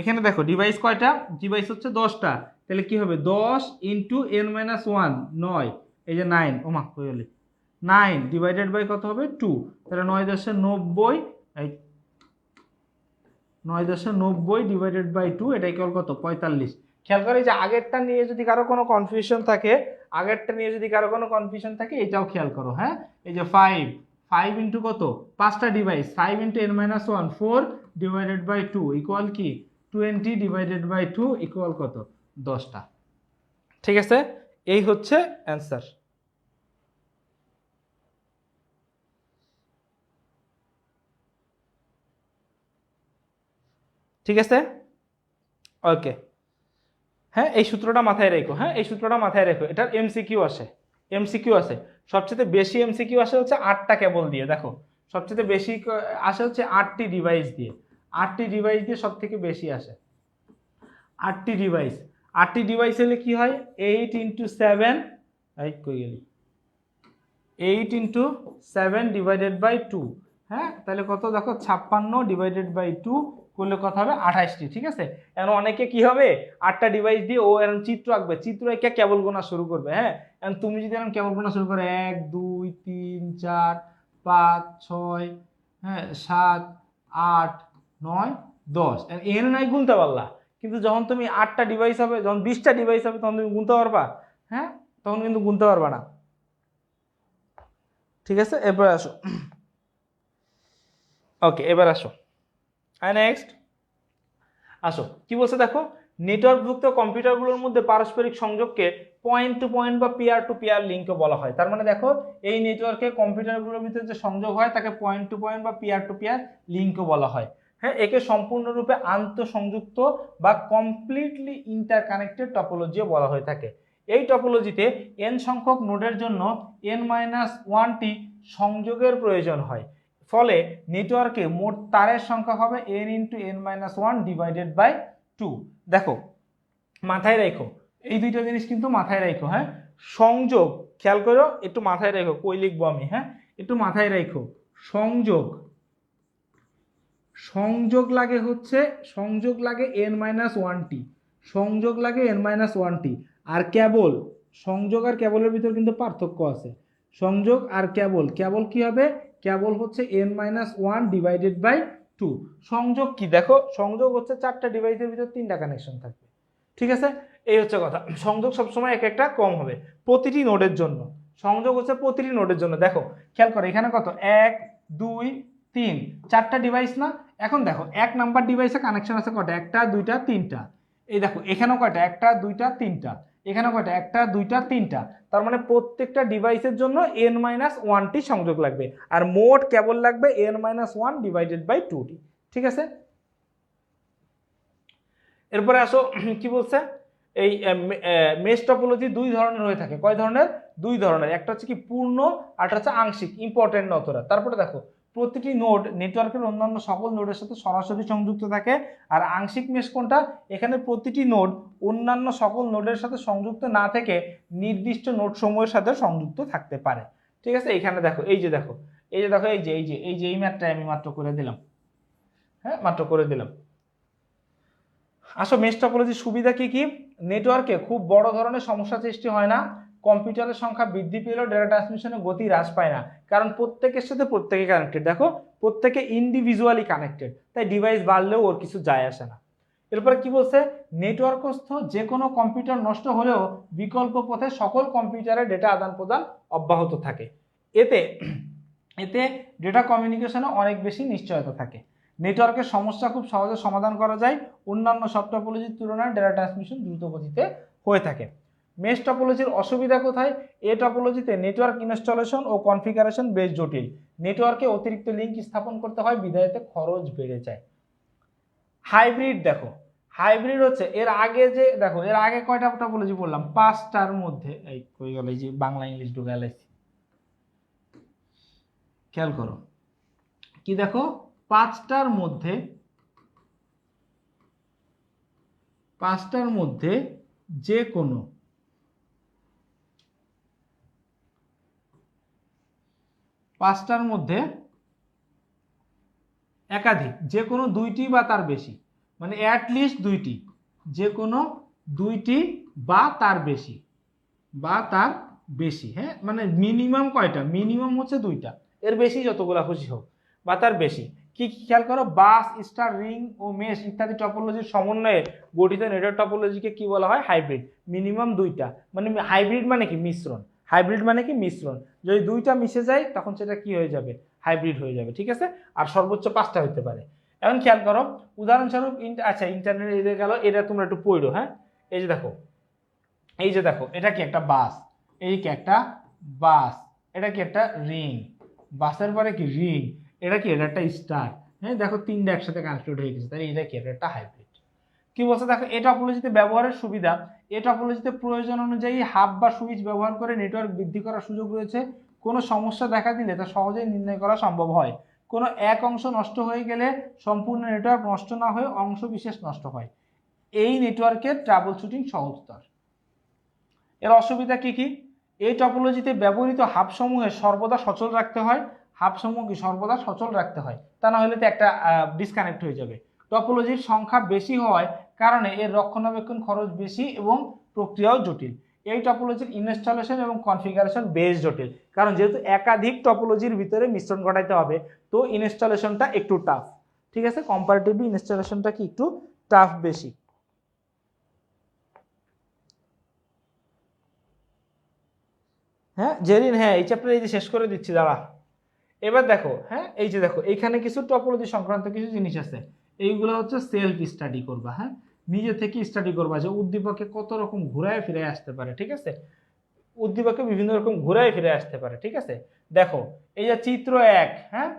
এখানে দেখো ডিভাইস কয়টা, ডিভাইস হচ্ছে 10টা। তাহলে কি হবে 10 ইন্টু n মাইনাস ওয়ান, 9, এই যে 9, ওমা কই হলি 9 ডিভাইডেড বাই কত হবে 2, তাহলে 9×90, এই 9×90 ডিভাইডেড বাই 2, এটা ইকুয়াল কত 45। খেয়াল করে যে আগেরটা নিয়ে যদি কারো কোনো কনফিউশন থাকে, এটাও খেয়াল করো। হ্যাঁ, এই যে 5 ইন্টু কত 5টা ডিভাইস, 5 into n minus one, 4 divided by 2 equal কি 20 ডিভাইডেড বাই 2 ইকুয়াল কত 10টা। ঠিক আছে, এই হচ্ছে অ্যান্সার। ঠিক আছে, ওকে। হ্যাঁ, এই সূত্রটা মাথায় রেখো। এটার এমসিকিউ আসে, সবচেয়ে বেশি এমসিকিউ আসে হচ্ছে 8টা কেবল দিয়ে। দেখো সবচেয়ে বেশি আসে হচ্ছে 8টি ডিভাইস দিয়ে, সব থেকে বেশি আসে 8টি ডিভাইস হলে কি হয় 8 ইন্টু 7, এই কই গেলি 8 ইন্টু 7 ডিভাইডেড বাই 2। হ্যাঁ, তাহলে কত দেখো 56 ডিভাইডেড বাই 2 করলে কত হবে 28টি। ঠিক আছে, এখন অনেকে কি হবে 8টা ডিভাইস দিয়ে ও এরকম চিত্র আঁকবে, চিত্র এঁকে কেবল গোনা শুরু করবে। হ্যাঁ, এখন তুমি যদি এরকম কেবল গোনা শুরু করে 1 2 3 4 5 6, হ্যাঁ 7 8 9 10, এর নাই গুনতে পারলা, কিন্তু যখন তুমি 8টা ডিভাইস হবে, যখন 20টা ডিভাইস হবে তখন তুমি গুনতে পারবা? হ্যাঁ, তখন কিন্তু গুনতে পারবা না। ঠিক আছে, এবার আসো, ওকে এবার আসো, নেক্সট আসো কি বলছে দেখো, নেটওয়ার্কভুক্ত কম্পিউটারগুলোর মধ্যে পারস্পরিক সংযোগকে পয়েন্ট টু পয়েন্ট বা পিয়ার টু পিয়ার লিঙ্কও বলা হয়। তার মানে দেখো এই নেটওয়ার্কে কম্পিউটারগুলোর ভিতরে যে সংযোগ হয় তাকে পয়েন্ট টু পয়েন্ট বা পিয়ার টু পিয়ার লিঙ্কও বলা হয়। হ্যাঁ, একে সম্পূর্ণরূপে আন্তঃসংযুক্ত বা কমপ্লিটলি ইন্টারকানেক্টেড টপোলজিও বলা হয়ে থাকে। এই টপোলজিতে n সংখ্যক নোডের জন্য n-1টি সংযোগের প্রয়োজন হয়, ফলে নেটওয়ার্কে মোট তারের সংখ্যা হবে n × n-1 ডিভাইডেড বাই 2। দেখো মাথায় রেখো এই দুইটা জিনিস কিন্তু মাথায় রেখো, হ্যাঁ। সংযোগ খেয়াল করো, একটু মাথায় রেখো, কই লিখবো আমি, হ্যাঁ একটু মাথায় রেখো। সংযোগ লাগে হচ্ছে n-1টি, সংযোগ লাগে n-1টি। আর কেবল, সংযোগ আর কেবলের ভিতর কিন্তু পার্থক্য আছে। সংযোগ আর কেবল কি হবে? কেবল হচ্ছে n-1 ডিভাইডেড বাই 2। সংযোগ কি দেখো, সংযোগ হচ্ছে 4টা ডিভাইসের ভিতর 3টা কানেকশন থাকবে, ঠিক আছে। এই হচ্ছে কথা। সংযোগ সবসময় এক একটা কম হবে প্রতিটি নোডের জন্য। সংযোগ হচ্ছে প্রতিটি নোডের জন্য। দেখো খেয়াল করো এখানে কত, 1 2 3 4টা ডিভাইস না। এখন দেখো 1 নাম্বার ডিভাইসে কানেকশন আছে কয়টা, 1টা 2টা 3টা। এই দেখো এখানেও কয়টা, 1টা 2টা 3টা, এখানেও কয়টা, 1টা 2টা 3টা। তার মানে প্রত্যেকটা ডিভাইসের জন্য n-1টি সংযোগ লাগবে, আর মোট কেবল লাগবে n-1 ডিভাইডেড বাই 2টি, ঠিক আছে। এরপরে আসো কি বলছে, এই মেশ টপোলজি দুই ধরনের হয়ে থাকে। কয় ধরনের? দুই ধরনের। একটা হচ্ছে কি পূর্ণ, আর একটা হচ্ছে আংশিক, ইম্পর্টেন্ট নতরা। তারপরে দেখো প্রতিটি নোড নেটওয়ার্কের অন্যান্য সকল নোডের সাথে সরাসরি সংযুক্ত থাকে। আর আংশিক মেশ কোনটা? এখানে প্রতিটি নোড অন্যান্য সকল নোডের সাথে সংযুক্ত না থেকে নির্দিষ্ট নোড সমূহের সাথে সংযুক্ত থাকতে পারে, ঠিক আছে। এখানে দেখো এই যে দেখো এই ম্যাথটা আমি মাত্র করে দিলাম, হ্যাঁ মাত্র করে দিলাম। আসো মেশ টপোলজির সুবিধা কি কি? নেটওয়ার্কে খুব বড় ধরনের সমস্যা সৃষ্টি হয় না, কম্পিউটারের সংখ্যা বৃদ্ধি পেলেও ডেটা ট্রান্সমিশনের গতি হ্রাস পায় না, কারণ প্রত্যেকের সাথে প্রত্যেকে কানেক্টেড। দেখো প্রত্যেকে ইন্ডিভিজুয়ালি কানেক্টেড, তাই ডিভাইস বাড়লেও ওর কিছু যায় আসে না। এরপরে কি বলছে, নেটওয়ার্কস্থ যে কোনো কম্পিউটার নষ্ট হলেও বিকল্প পথে সকল কম্পিউটারে ডেটা আদান প্রদান অব্যাহত থাকে। এতে ডেটা কমিউনিকেশনে অনেক বেশি নিশ্চয়তা থাকে। নেটওয়ার্কের সমস্যা খুব সহজে সমাধান করা যায়, অন্যান্য সব টপোলজির তুলনায় ডেটা ট্রান্সমিশন দ্রুত গতিতে হয়ে থাকে। মেশ টপোলজির অসুবিধা কোথায়? এ টপোলজিতে নেটওয়ার্ক ইনস্টলেশন ও কনফিগারেশন বেশ জটিল। নেটওয়ার্কে অতিরিক্ত লিঙ্ক স্থাপন করতে হয়, বিধায়তে খরচ বেড়ে যায়। হাইব্রিড দেখো, হাইব্রিড হচ্ছে এর আগে যে দেখো এর আগে কয়টা টপোলজি বললাম? 5টার মধ্যে এই কই গেল, এই যে বাংলা ইংলিশ ঢুকাইছি, খেয়াল করো কি দেখো 5টার মধ্যে যে কোনো একাধিক, যে কোনো 2টি বা তার বেশি, মানে অ্যাটলিস্ট 2টি, যে কোনো 2টি বা তার বেশি, হ্যাঁ মানে মিনিমাম কয়টা? মিনিমাম হচ্ছে 2টা, এর বেশি যতগুলা খুশি হোক বা তার বেশি। কি খেয়াল করো, বাস, স্টার, রিং ও মেশ ইত্যাদি টপোলজির সমন্বয়ে গঠিত নেটওয়ার্ক টপোলজিকে কি বলা হয়? হাইব্রিড। মিনিমাম 2টা, মানে হাইব্রিড মানে কি? মিশ্রণ। হাইব্রিড মানে কি? মিশ্রণ। যদি 2টা মিশে যায় তখন সেটা কি হয়ে যাবে? হাইব্রিড হয়ে যাবে, ঠিক আছে। আর সর্বোচ্চ 5টা হতে পারে। এখন খেয়াল করো উদাহরণস্বরূপ আচ্ছা ইন্টারনেট এদের গেল, এটা তোমরা একটু পড়ো, হ্যাঁ। এই যে দেখো এটা কি একটা বাস, এই কি একটা বাস, এটা কি একটা রিং, বাসের পরে কি রিং, এটা কি? এটা একটা স্টার, হ্যাঁ দেখো 3টা একসাথে কানেক্টেড হয়ে গেছে, তাহলে এটা কি? এটা একটা হাইব্রিড। কি বলছে দেখো, এই টপোলজিতে ব্যবহারের সুবিধা, এই টপোলজিতে প্রয়োজন অনুযায়ী হাব বা সুইচ ব্যবহার করে নেটওয়ার্ক বৃদ্ধি করার সুযোগ রয়েছে। কোনো সমস্যা দেখা দিলে তা সহজেই নির্ণয় করা সম্ভব হয়। কোনো এক অংশ নষ্ট হয়ে গেলে সম্পূর্ণ নেটওয়ার্ক নষ্ট না হয়ে অংশ বিশেষ নষ্ট হয়। এই নেটওয়ার্কের ট্রাবল শুটিং সহজতর। এর অসুবিধা কি কি? এই টপোলজিতে ব্যবহৃত হাবসমূহে সর্বদা সচল রাখতে হয়, হাবসমূহকে সর্বদা সচল রাখতে হয়, তা না হলে তো একটা ডিসকানেক্ট হয়ে যাবে। টপোলজির সংখ্যা বেশি হওয়ার কারণে এর রক্ষণাবেক্ষণ খরচ বেশি এবং প্রক্রিয়াও জটিল। এই টপোলজির ইনস্টলেশন এবং কনফিগারেশন বেশ জটিল, কারণ যেহেতু একাধিক টপোলজির ভিতরে মিশ্রণ ঘটাইতে হবে, তো ইনস্টলেশনটা একটু টাফ, ঠিক আছে। কম্পারেটিভলি ইনস্টলেশনটা কি একটু টাফ বেশি। হ্যাঁ জেরিন, হ্যাঁ এই চ্যাপ্টার এই যে শেষ করে দিচ্ছি দাঁড়া। এবার দেখো, হ্যাঁ এই যে দেখো এইখানে কিছু টপোলজি সংক্রান্ত কিছু জিনিস আছে, এইগুলো হচ্ছে সেলফ স্টাডি করবা, হ্যাঁ নিজে থেকে স্টাডি করবা যে উদ্দীপকে কত রকম ঘুরায় ফিরে আসতে পারে, ঠিক আছে। উদ্দীপকে বিভিন্ন রকম ঘুরায় ফিরে আসতে পারে, ঠিক আছে। দেখো এই যে চিত্র 1, হ্যাঁ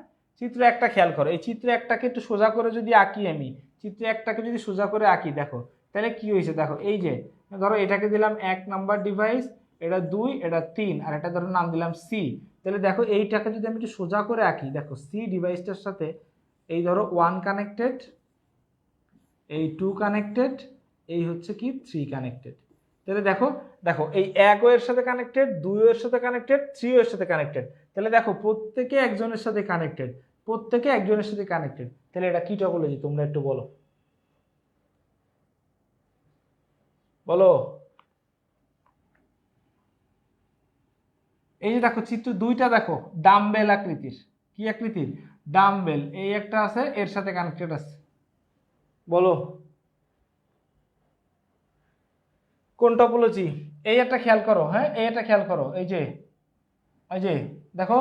চিত্র 1টা খেয়াল করো, এই চিত্র 1টাকে একটু সোজা করে যদি আঁকি, আমি চিত্র 1টাকে যদি সোজা করে আঁকি, দেখো তাহলে কি হয়েছে, দেখো এই যে ধরো এটাকে দিলাম 1 নাম্বার ডিভাইস, এটা 2, এটা 3, আর এটা ধরো নাম দিলাম সি। তাহলে দেখো এইটাকে যদি আমি একটু সোজা করে আঁকি, দেখো সি ডিভাইসটার সাথে এই ধরো 1 কানেক্টেড, এই 2 কানেক্টেড, এই হচ্ছে কি 3 কানেক্টেড। তাহলে দেখো দেখো এই 1 এর সাথে কানেক্টেড, 2 এর সাথে কানেক্টেড, 3 এর সাথে কানেক্টেড। তাহলে দেখো প্রত্যেকে একজনের সাথে কানেক্টেড, প্রত্যেকে একজনের সাথে কানেক্টেড। তাহলে এটা কি টপোলজি তোমরা একটু বলো, বলো। এই যে দেখো চিত্র 2টা দেখো ডাম্বেল আকৃতির, কি আকৃতির? ডাম্বেল। এই একটা আছে, এর সাথে কানেক্টেড আছে, বলো কোন টপোলজি? এই একটা খেয়াল করো, হ্যাঁ এই একটা খেয়াল করো, এই যে দেখো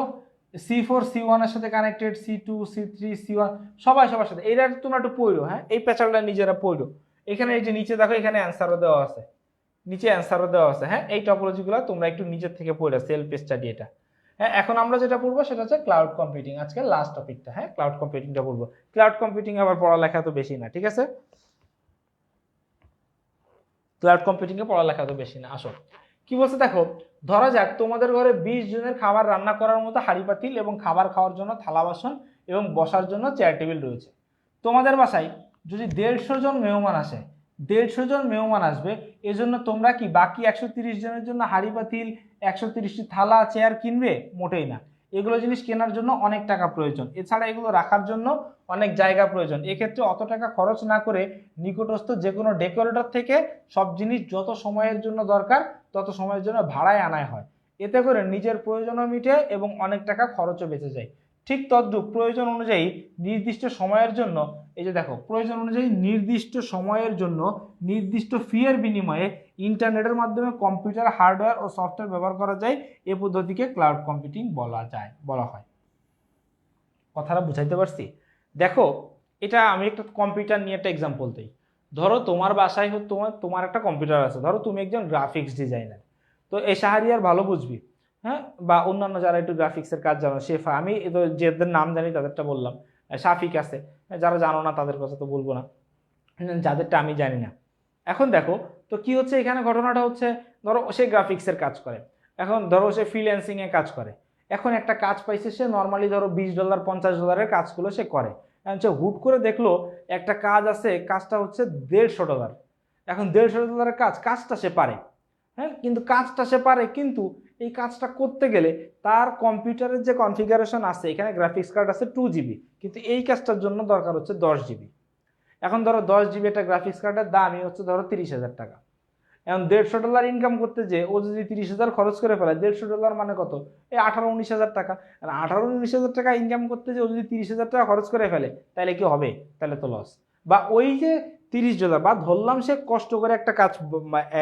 C4 C1 এর সাথে কানেক্টেড, C2 C3 C1 সবাই সবার সাথে। এইটা তোমরা একটু পড়ো, হ্যাঁ এই প্যাচালটা নিজেরা পড়ো। এখানে এই যে নিচে দেখো এখানে অ্যান্সারও দেওয়া আছে, নিচে অ্যান্সারও দেওয়া আছে। হ্যাঁ এই টপোলজিগুলো তোমরা একটু নিচের থেকে পড়ো, সেলফ স্টাডি এটা। হ্যাঁ এখন আমরা যেটা পড়বো সেটা হচ্ছে ক্লাউড কম্পিউটিং, আজকে লাস্ট টপিকটা। হ্যাঁ ক্লাউড কম্পিউটিংটা পড়বো। ক্লাউড কম্পিউটিং আবার পড়ালেখা তো বেশি না, ঠিক আছে? ক্লাউড কম্পিউটিং এ পড়ালেখা তো বেশি না। আসো কি বলছে দেখো, ধরা যাক তোমাদের ঘরে 20 জনের খাবার রান্না করার মতো হাঁড়ি পাতিল এবং খাবার খাওয়ার জন্য থালা বাসন এবং বসার জন্য চেয়ার টেবিল রয়েছে। তোমাদের বাসায় যদি 150 জন মেহমান আসে, 150 জন মেহমান আসবে, এজন্য তোমরা কি বাকি 130 জনের জন্য হাঁড়ি পাতিল, 130টি থালা চেয়ার কিনবে? মোটেই না। এগুলো জিনিস কেনার জন্য অনেক টাকা প্রয়োজন, এছাড়া এগুলো রাখার জন্য অনেক জায়গা প্রয়োজন। এক্ষেত্রে অত টাকা খরচ না করে নিকটস্থ যে কোনো ডেকোরেটর থেকে সব জিনিস যত সময়ের জন্য দরকার তত সময়ের জন্য ভাড়ায় আনাই হয়। এতে করে নিজের প্রয়োজনও মিটে এবং অনেক টাকা খরচও বেঁচে যায়। ঠিক তদ্রূপ প্রয়োজন অনুযায়ী নির্দিষ্ট সময়ের জন্য, এই যে দেখো প্রয়োজন অনুযায়ী নির্দিষ্ট সময়ের জন্য নির্দিষ্ট ফি এর বিনিময়ে ইন্টারনেটের মাধ্যমে কম্পিউটার হার্ডওয়্যার ও সফটওয়্যার ব্যবহার করা যায়। এই পদ্ধতিকে ক্লাউড কম্পিউটিং বলা হয়। কথাটা বুঝাইতে পারছি? দেখো এটা আমি একটা কম্পিউটার নিয়ে একটা এক্সাম্পল দিই। ধরো তোমার বাসায় তোমার একটা কম্পিউটার আছে, ধরো তুমি একজন গ্রাফিক্স ডিজাইনার। তো এই শাহরিয়ার ভালো বুঝবি, হ্যাঁ বা অন্যান্য যারা একটু গ্রাফিক্সের কাজ জানো, শেফা, আমি যাদের নাম জানি তাদেরটা বললাম, শাফিক আছে, যারা জানো না তাদের কথা তো বলবো না, যাদেরটা আমি জানি না। এখন দেখো তো কি হচ্ছে এখানে, ঘটনাটা হচ্ছে ধরো সে গ্রাফিক্সের কাজ করে, এখন ধরো সে ফ্রিল্যান্সিং এ কাজ করে। এখন একটা কাজ পাইছে, সে নর্মালি ধরো $20 $50 কাজগুলো সে করে। এখন সে হুট করে দেখলো একটা কাজ আছে, কাজটা হচ্ছে $150। এখন $150 কাজটা সে পারে, হ্যাঁ কিন্তু কাজটা সে পারে, কিন্তু এই কাজটা করতে গেলে তার কম্পিউটারের যে কনফিগারেশন আছে, এখানে গ্রাফিক্স কার্ড আছে 2 GB, কিন্তু এই কাজটার জন্য দরকার হচ্ছে 10 GB। এখন ধরো 10 GB একটা গ্রাফিক্স কার্ডের দামই হচ্ছে ধরো $30,000। এখন $150 ইনকাম করতে যে ও যদি 30,000 খরচ করে ফেলে, $150 মানে কত? এই 18-19,000 টাকা। আর 18-19,000 টাকা ইনকাম করতে যে ও যদি 30,000 টাকা খরচ করে ফেলে, তাহলে কি হবে? তাহলে তো লস। বা ওই যে $30, বা ধরলাম সে কষ্ট করে একটা কাজ,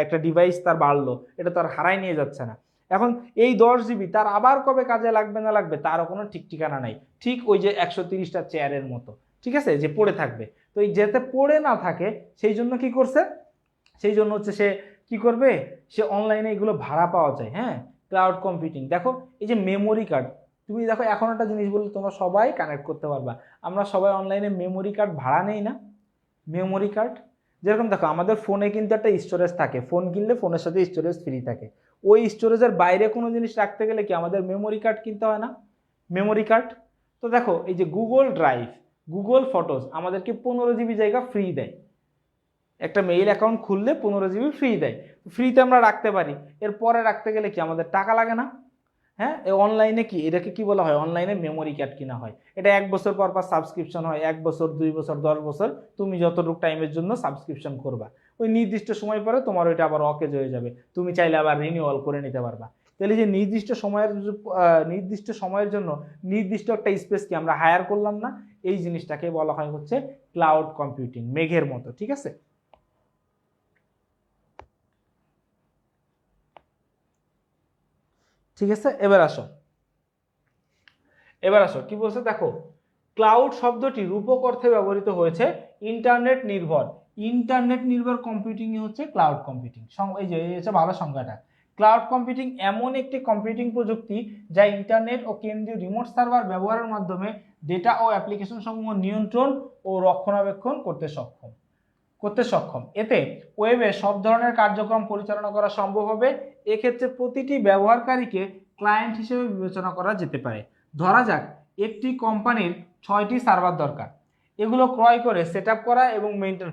একটা ডিভাইস তার বাড়লো, এটা তো আর হারাই নিয়ে যাচ্ছে না। এখন এই 10 GB তার আবার কবে কাজে লাগবে না লাগবে তারও কোনো ঠিক ঠিকানা নাই। ঠিক ওই যে 130টা চেয়ারের মতো, ঠিক আছে, যে পড়ে থাকবে। তো এই যাতে পড়ে না থাকে সেই জন্য কি করছে, সেই জন্য হচ্ছে সে কি করবে, সে অনলাইনে এগুলো ভাড়া পাওয়া যায়। হ্যাঁ ক্লাউড কম্পিউটিং। দেখো এই যে মেমোরি কার্ড, তুমি দেখো এখন একটা জিনিস বললে তোমরা সবাই কানেক্ট করতে পারবা, আমরা সবাই অনলাইনে মেমোরি কার্ড ভাড়া নেই না? মেমোরি কার্ড যেরকম দেখো আমাদের ফোনে কিন্তু একটা স্টোরেজ থাকে, ফোন কিনলে ফোনের সাথে স্টোরেজ ফ্রি থাকে। ওই স্টোরেজের বাইরে কোনো জিনিস রাখতে গেলে কি আমাদের মেমোরি কার্ড কিনতে হয় না? Memory card. তো দেখো এই যে গুগল ড্রাইভ, গুগল ফটোজ আমাদেরকে 15 GB জায়গা ফ্রি দেয়। একটা মেইল অ্যাকাউন্ট খুললে 15 GB ফ্রি দেয়, ফ্রিতে আমরা রাখতে পারি। এরপরে রাখতে গেলে কি আমাদের টাকা লাগে না? হ্যাঁ অনলাইনে কি এটাকে কি বলা হয়, অনলাইনে মেমোরি কার্ড কিনা হয়। এটা 1 বছর পর পর সাবস্ক্রিপশন হয়, 1 বছর 2 বছর 10 বছর, তুমি যতটুকু টাইমের জন্য সাবস্ক্রিপশন করবা, ওই নির্দিষ্ট সময় পরে তোমার ওইটা আবার অকেজ হয়ে যাবে, তুমি চাইলে আবার রিনিউয়াল করে নিতে পারবা। তাহলে যে নির্দিষ্ট সময়ের জন্য নির্দিষ্ট একটা স্পেস কি আমরা হায়ার করলাম না, এই জিনিসটাকে বলা হয় হচ্ছে ক্লাউড কম্পিউটিং, মেঘের মতো, ঠিক আছে? ঠিক আছে, এবার আসো কি বলছে দেখো, ক্লাউড শব্দটি রূপক অর্থে ব্যবহৃত হয়েছে ইন্টারনেট নির্ভর কম্পিউটিং হচ্ছে ক্লাউড কম্পিউটিং। এই যে এই হচ্ছে ভালো সংজ্ঞাটা। ক্লাউড কম্পিউটিং এমন একটি কম্পিউটিং প্রযুক্তি যা ইন্টারনেট ও কেন্দ্রীয় রিমোট সার্ভার ব্যবহারের মাধ্যমে ডেটা ও অ্যাপ্লিকেশন সমূহ নিয়ন্ত্রণ ও রক্ষণাবেক্ষণ করতে সক্ষম। করতে সক্ষম। এতে ওয়েবে সব ধরনের কার্যক্রম পরিচালনা করা সম্ভব হবে। এক্ষেত্রে প্রতিটি ব্যবহারকারীকে ক্লায়েন্ট হিসেবে বিবেচনা করা যেতে পারে। ধরা যাক একটি কোম্পানির 6টি সার্ভার দরকার, এগুলো ক্রয় করে সেট আপ করা এবং মেনটেন,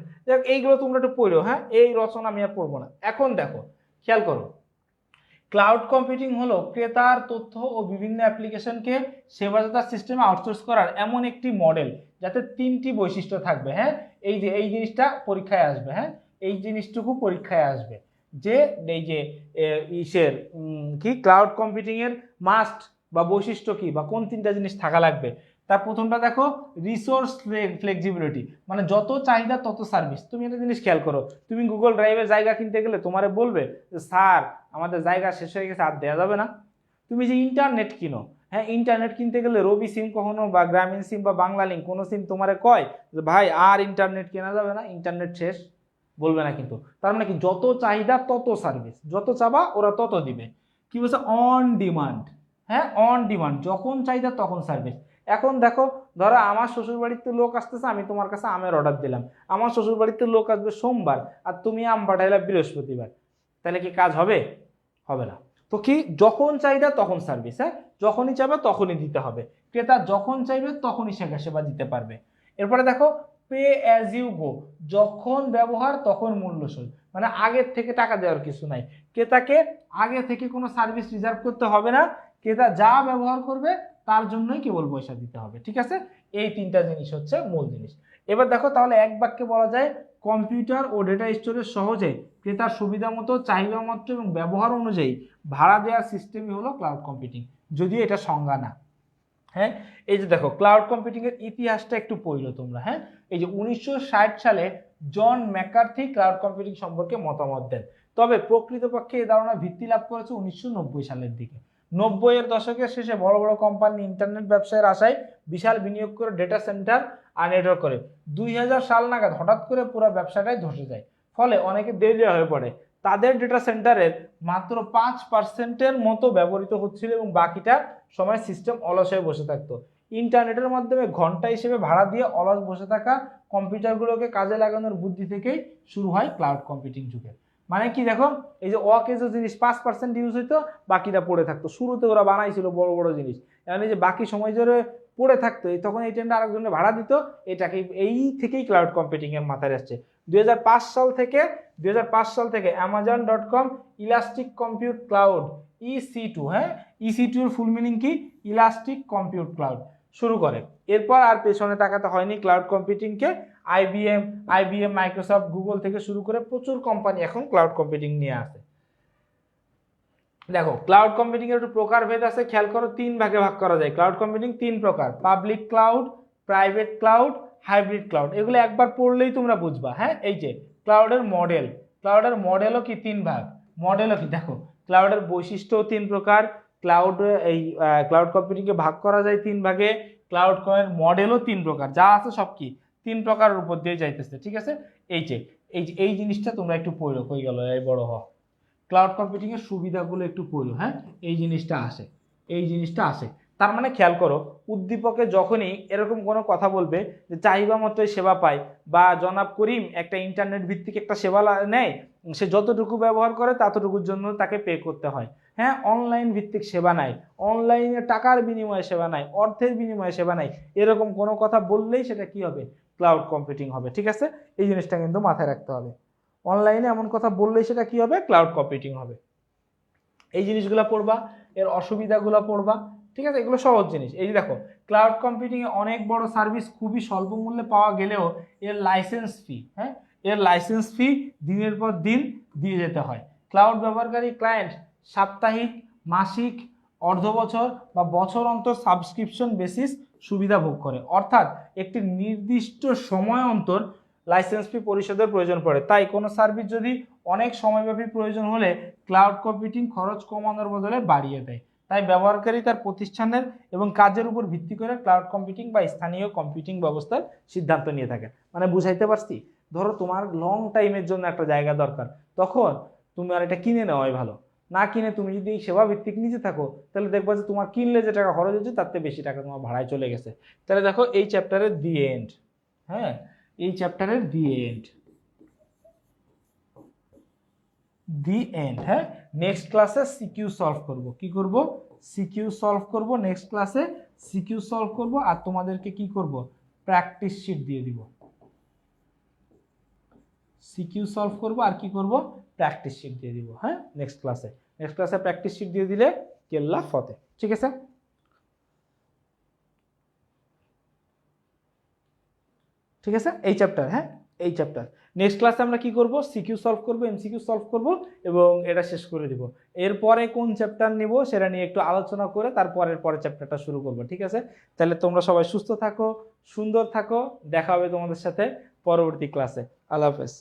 এইগুলো তোমরা একটু পড়ো, হ্যাঁ, এই রচনা আমি আর পড়বো না। এখন দেখো, খেয়াল করো, ক্লাউড কম্পিউটিং হলো ক্রেতার তথ্য ও বিভিন্ন অ্যাপ্লিকেশনকে সেবাদাতা সিস্টেমে আউটসোর্স করার এমন একটি মডেল যাতে 3টি বৈশিষ্ট্য থাকবে। হ্যাঁ, এই জিনিসটা পরীক্ষায় আসবে, হ্যাঁ, এই জিনিসটুকু পরীক্ষায় আসবে যে এই যে ইসের কি ক্লাউড কম্পিউটিং এর মাস্ট বা বৈশিষ্ট্য কি বা কোন 3টা জিনিস থাকা লাগবে। তার প্রথমটা দেখো, রিসোর্স ফ্লেক্সিবিলিটি, মানে যত চাহিদা তত সার্ভিস। তুমি একটা জিনিস খেয়াল করো, তুমি গুগল ড্রাইভে জায়গা কিনতে গেলে তোমারে বলবে যে স্যার আমাদের জায়গা শেষ হয়ে গেছে, আর দেওয়া যাবে না। তুমি যে ইন্টারনেট কিনো, হ্যাঁ, ইন্টারনেট কিনতে গেলে রবি সিম কখনো বা গ্রামীণ সিম বা বাংলা লিঙ্ক কোনো সিম তোমারে কয় যে ভাই আর ইন্টারনেট কেনা যাবে না, ইন্টারনেট শেষ, বলবে না কিন্তু। তার মানে কি, যত চাহিদা তত সার্ভিস, যত চাবা ওরা তত দিবে। কি বলছে, অন ডিমান্ড, হ্যাঁ, অন ডিমান্ড, যখন চাহিদা তখন সার্ভিস। এখন দেখো, ধরো আমার শ্বশুর বাড়িতে লোক আসতেছে, আমি তোমার কাছে আমের অর্ডার দিলাম, আমার শ্বশুর বাড়িতে লোক আসবে সোমবার আর তুমি আম পাঠাইলা বৃহস্পতিবার, তাহলে কি কাজ হবে? হবে না। তো কি, যখন চাহিদা তখন সার্ভিস, হ্যাঁ, যখনই চাইবে তখনই দিতে হবে, ক্রেতা যখন চাইবে তখনই সেবা দিতে পারবে। এরপরে দেখো, পে অ্যাজ ইউ গো, যখন ব্যবহার তখন মূল্য শোধ, মানে আগের থেকে টাকা দেওয়ার কিছু নাই, ক্রেতাকে আগে থেকে কোনো সার্ভিস রিজার্ভ করতে হবে না, ক্রেতা যা ব্যবহার করবে তার জন্যই কেবল পয়সা দিতে হবে। ঠিক আছে, এই 3টা জিনিস হচ্ছে মূল জিনিস। এবার দেখো, তাহলে এক বাক্যে বলা যায় কম্পিউটার ও ডেটা স্টোরেজ সহজে ক্রেতার সুবিধা মতো, চাহিদা মতো এবং ব্যবহার অনুযায়ী ভাড়া দেওয়ার সিস্টেমই হলো ক্লাউড কম্পিউটিং, যদিও এটা সংজ্ঞা না। হ্যাঁ, এই যে দেখো, ক্লাউড কম্পিউটিং এর ইতিহাসটা একটু পড়লো তোমরা। হ্যাঁ, এই যে 1960 সালে জন ম্যাকার্থি ক্লাউড কম্পিউটিং সম্পর্কে মতামত দেন, তবে প্রকৃতপক্ষে এই ধারণা ভিত্তি লাভ করেছে 1990 সালের দিকে। 90-এর দশকের শেষে বড় বড় কোম্পানি ইন্টারনেট ব্যবসায়ের আশায় বিশাল বিনিয়োগ করে ডেটা সেন্টার আর নেটওয়ার্ক করে। 2000 সাল নাগাদ হঠাৎ করে পুরো ব্যবসাটাই ধসে যায়, ফলে অনেকে দেউলিয়া হয়ে পড়ে। তাদের ডেটা সেন্টারের মাত্র 5%-এর মতো ব্যবহৃত হচ্ছিল এবং বাকিটা সময় সিস্টেম অলস হয়ে বসে থাকতো। ইন্টারনেটের মাধ্যমে ঘন্টা হিসেবে ভাড়া দিয়ে অলস বসে থাকা কম্পিউটারগুলোকে কাজে লাগানোর বুদ্ধি থেকেই শুরু হয় ক্লাউড কম্পিউটিং যুগের। মানে কি দেখো, এই যে অকেজো জিনিস 5% ইউজ হইতো, বাকিটা পড়ে থাকতো। শুরুতে ওরা বানাইছিল বড় বড় জিনিস, মানে যে বাকি সময় ধরে পড়ে থাকতো, তখন এই টাইমটা আরেকজনের ভাড়া দিত, এটাকে এই থেকেই ক্লাউড কম্পিউটিং এর মাথায় আসছে। 2005 সাল থেকে amazon.com elastic compute cloud EC2, হ্যাঁ, EC2 এর ফুল মিনিং কি, ইলাস্টিক কম্পিউট ক্লাউড, শুরু করে। এরপর আর পেছনে তাকাতে হয়নি ক্লাউড কম্পিউটিংকে। IBM, মাইক্রোসফট, গুগল থেকে শুরু করে প্রচুর কোম্পানি এখন ক্লাউড কম্পিউটিং নিয়ে আসে। দেখো, ক্লাউড কম্পিউটিং এর একটু প্রকারভেদ আছে, খেয়াল করো, 3 ভাগে ভাগ করা যায় ক্লাউড কম্পিউটিং, 3 প্রকার: public cloud, private cloud, hybrid cloud. এগুলো একবার পড়লেই তোমরা বুঝবা। হ্যাঁ, এই যে ক্লাউডের মডেলও কি 3 ভাগ, মডেলও কি, দেখো ক্লাউডের বৈশিষ্ট্যও 3 প্রকার, ক্লাউড কম্পিউটিংকে ভাগ করা যায় 3 ভাগে, ক্লাউড এর মডেলও 3 প্রকার, যা আছে সব কি 3 প্রকারের উপর দিয়ে যাইতেছে। ঠিক আছে, এই জিনিসটা তোমরা একটু পড়ো, কই গেল এই বড় হ, ক্লাউড কম্পিউটিং এর সুবিধাগুলো একটু পড়ো। হ্যাঁ, এই জিনিসটা আসে। তার মানে খেয়াল করো, উদ্দীপকে যখনই এরকম কোনো কথা বলবে যে চাহিদা মতোই সেবা পায়, বা জনাব করিম একটা ইন্টারনেট ভিত্তিক একটা সেবা নেয়, সে যতটুকু ব্যবহার করে ততটুকুর জন্য তাকে পে করতে হয়। হ্যাঁ, অনলাইন ভিত্তিক সেবা নাই, অনলাইনে টাকার বিনিময়ে সেবা নাই, অর্থের বিনিময়ে সেবা নাই, এরকম কোনো কথা বললেই সেটা কি হবে, ক্লাউড কম্পিউটিং হবে। ঠিক আছে, এই জিনিসটা কিন্তু মাথায় রাখতে হবে। অনলাইনে এমন কথা বললেই সেটা কি হবে, ক্লাউড কম্পিউটিং হবে। এই জিনিসগুলো পড়বা, এর অসুবিধাগুলো পড়বা। ঠিক আছে, এগুলো সহজ জিনিস। এই যে দেখো, ক্লাউড কম্পিউটিং এ অনেক বড় সার্ভিস খুবই স্বল্প মূল্যে পাওয়া গেলেও এর লাইসেন্স ফি দিনের পর দিন দিয়ে যেতে হয়। ক্লাউড ব্যবহারকারী ক্লায়েন্ট সাপ্তাহিক, মাসিক, অর্ধ বছর বা বছর অন্তর সাবস্ক্রিপশন বেসিস সুবিধা ভোগ করে, অর্থাৎ একটি নির্দিষ্ট সময় অন্তর লাইসেন্স ফি পরিশোধের প্রয়োজন পড়ে। তাই কোনো সার্ভিস যদি অনেক সময়ব্যাপী প্রয়োজন হলে ক্লাউড কম্পিউটিং খরচ কমানোর বদলে বাড়িয়ে দেয়। তাই ব্যবহারকারী তার প্রতিষ্ঠানের এবং কাজের উপর ভিত্তি করে ক্লাউড কম্পিউটিং বা স্থানীয় কম্পিউটিং ব্যবস্থার সিদ্ধান্ত নিয়ে থাকে। মানে বুঝাইতে পারছি, ধরো তোমার লং টাইমের জন্য একটা জায়গা দরকার, তখন তুমি আর এটা কিনে নেওয়াই ভালো। না কিনে তুমি যদি এই সেবা ভিত্তিক নিতে থাকো, তাহলে দেখবা যে তোমার কিনলে যে টাকা খরচ হচ্ছে তার থেকে বেশি টাকা তোমার ভাড়ায় চলে গেছে। তাহলে দেখো, এই চ্যাপ্টারের দি এন্ড। হ্যাঁ, এই চ্যাপ্টারের দি এন্ড। The end. হ্যাঁ, নেক্সট ক্লাসে সিকিউ সলভ করব। কি করব? সিকিউ সলভ করব। নেক্সট ক্লাসে সিকিউ সলভ করব আর তোমাদেরকে কি করব? প্র্যাকটিস শিট দিয়ে দিব। সিকিউ সলভ করব আর কি করব? প্র্যাকটিস শিট দিয়ে দিব। হ্যাঁ, নেক্সট ক্লাসে প্র্যাকটিস শিট দিয়ে দিলে কেল্লা ফতে। ঠিক আছে, ঠিক আছে, এই চ্যাপ্টার। হ্যাঁ, এই চ্যাপ্টার নেক্সট ক্লাসে আমরা কি করব? সিকিউ সলভ করব, এমসিকিউ সলভ করব এবং এটা শেষ করে দিব। এরপরে কোন চ্যাপ্টার নিব সেটা নিয়ে একটু আলোচনা করে তারপরের চ্যাপ্টারটা শুরু করব। ঠিক আছে, তাহলে তোমরা সবাই সুস্থ থাকো, সুন্দর থাকো, দেখা হবে তোমাদের সাথে পরবর্তী ক্লাসে। আল্লাহ হাফেজ।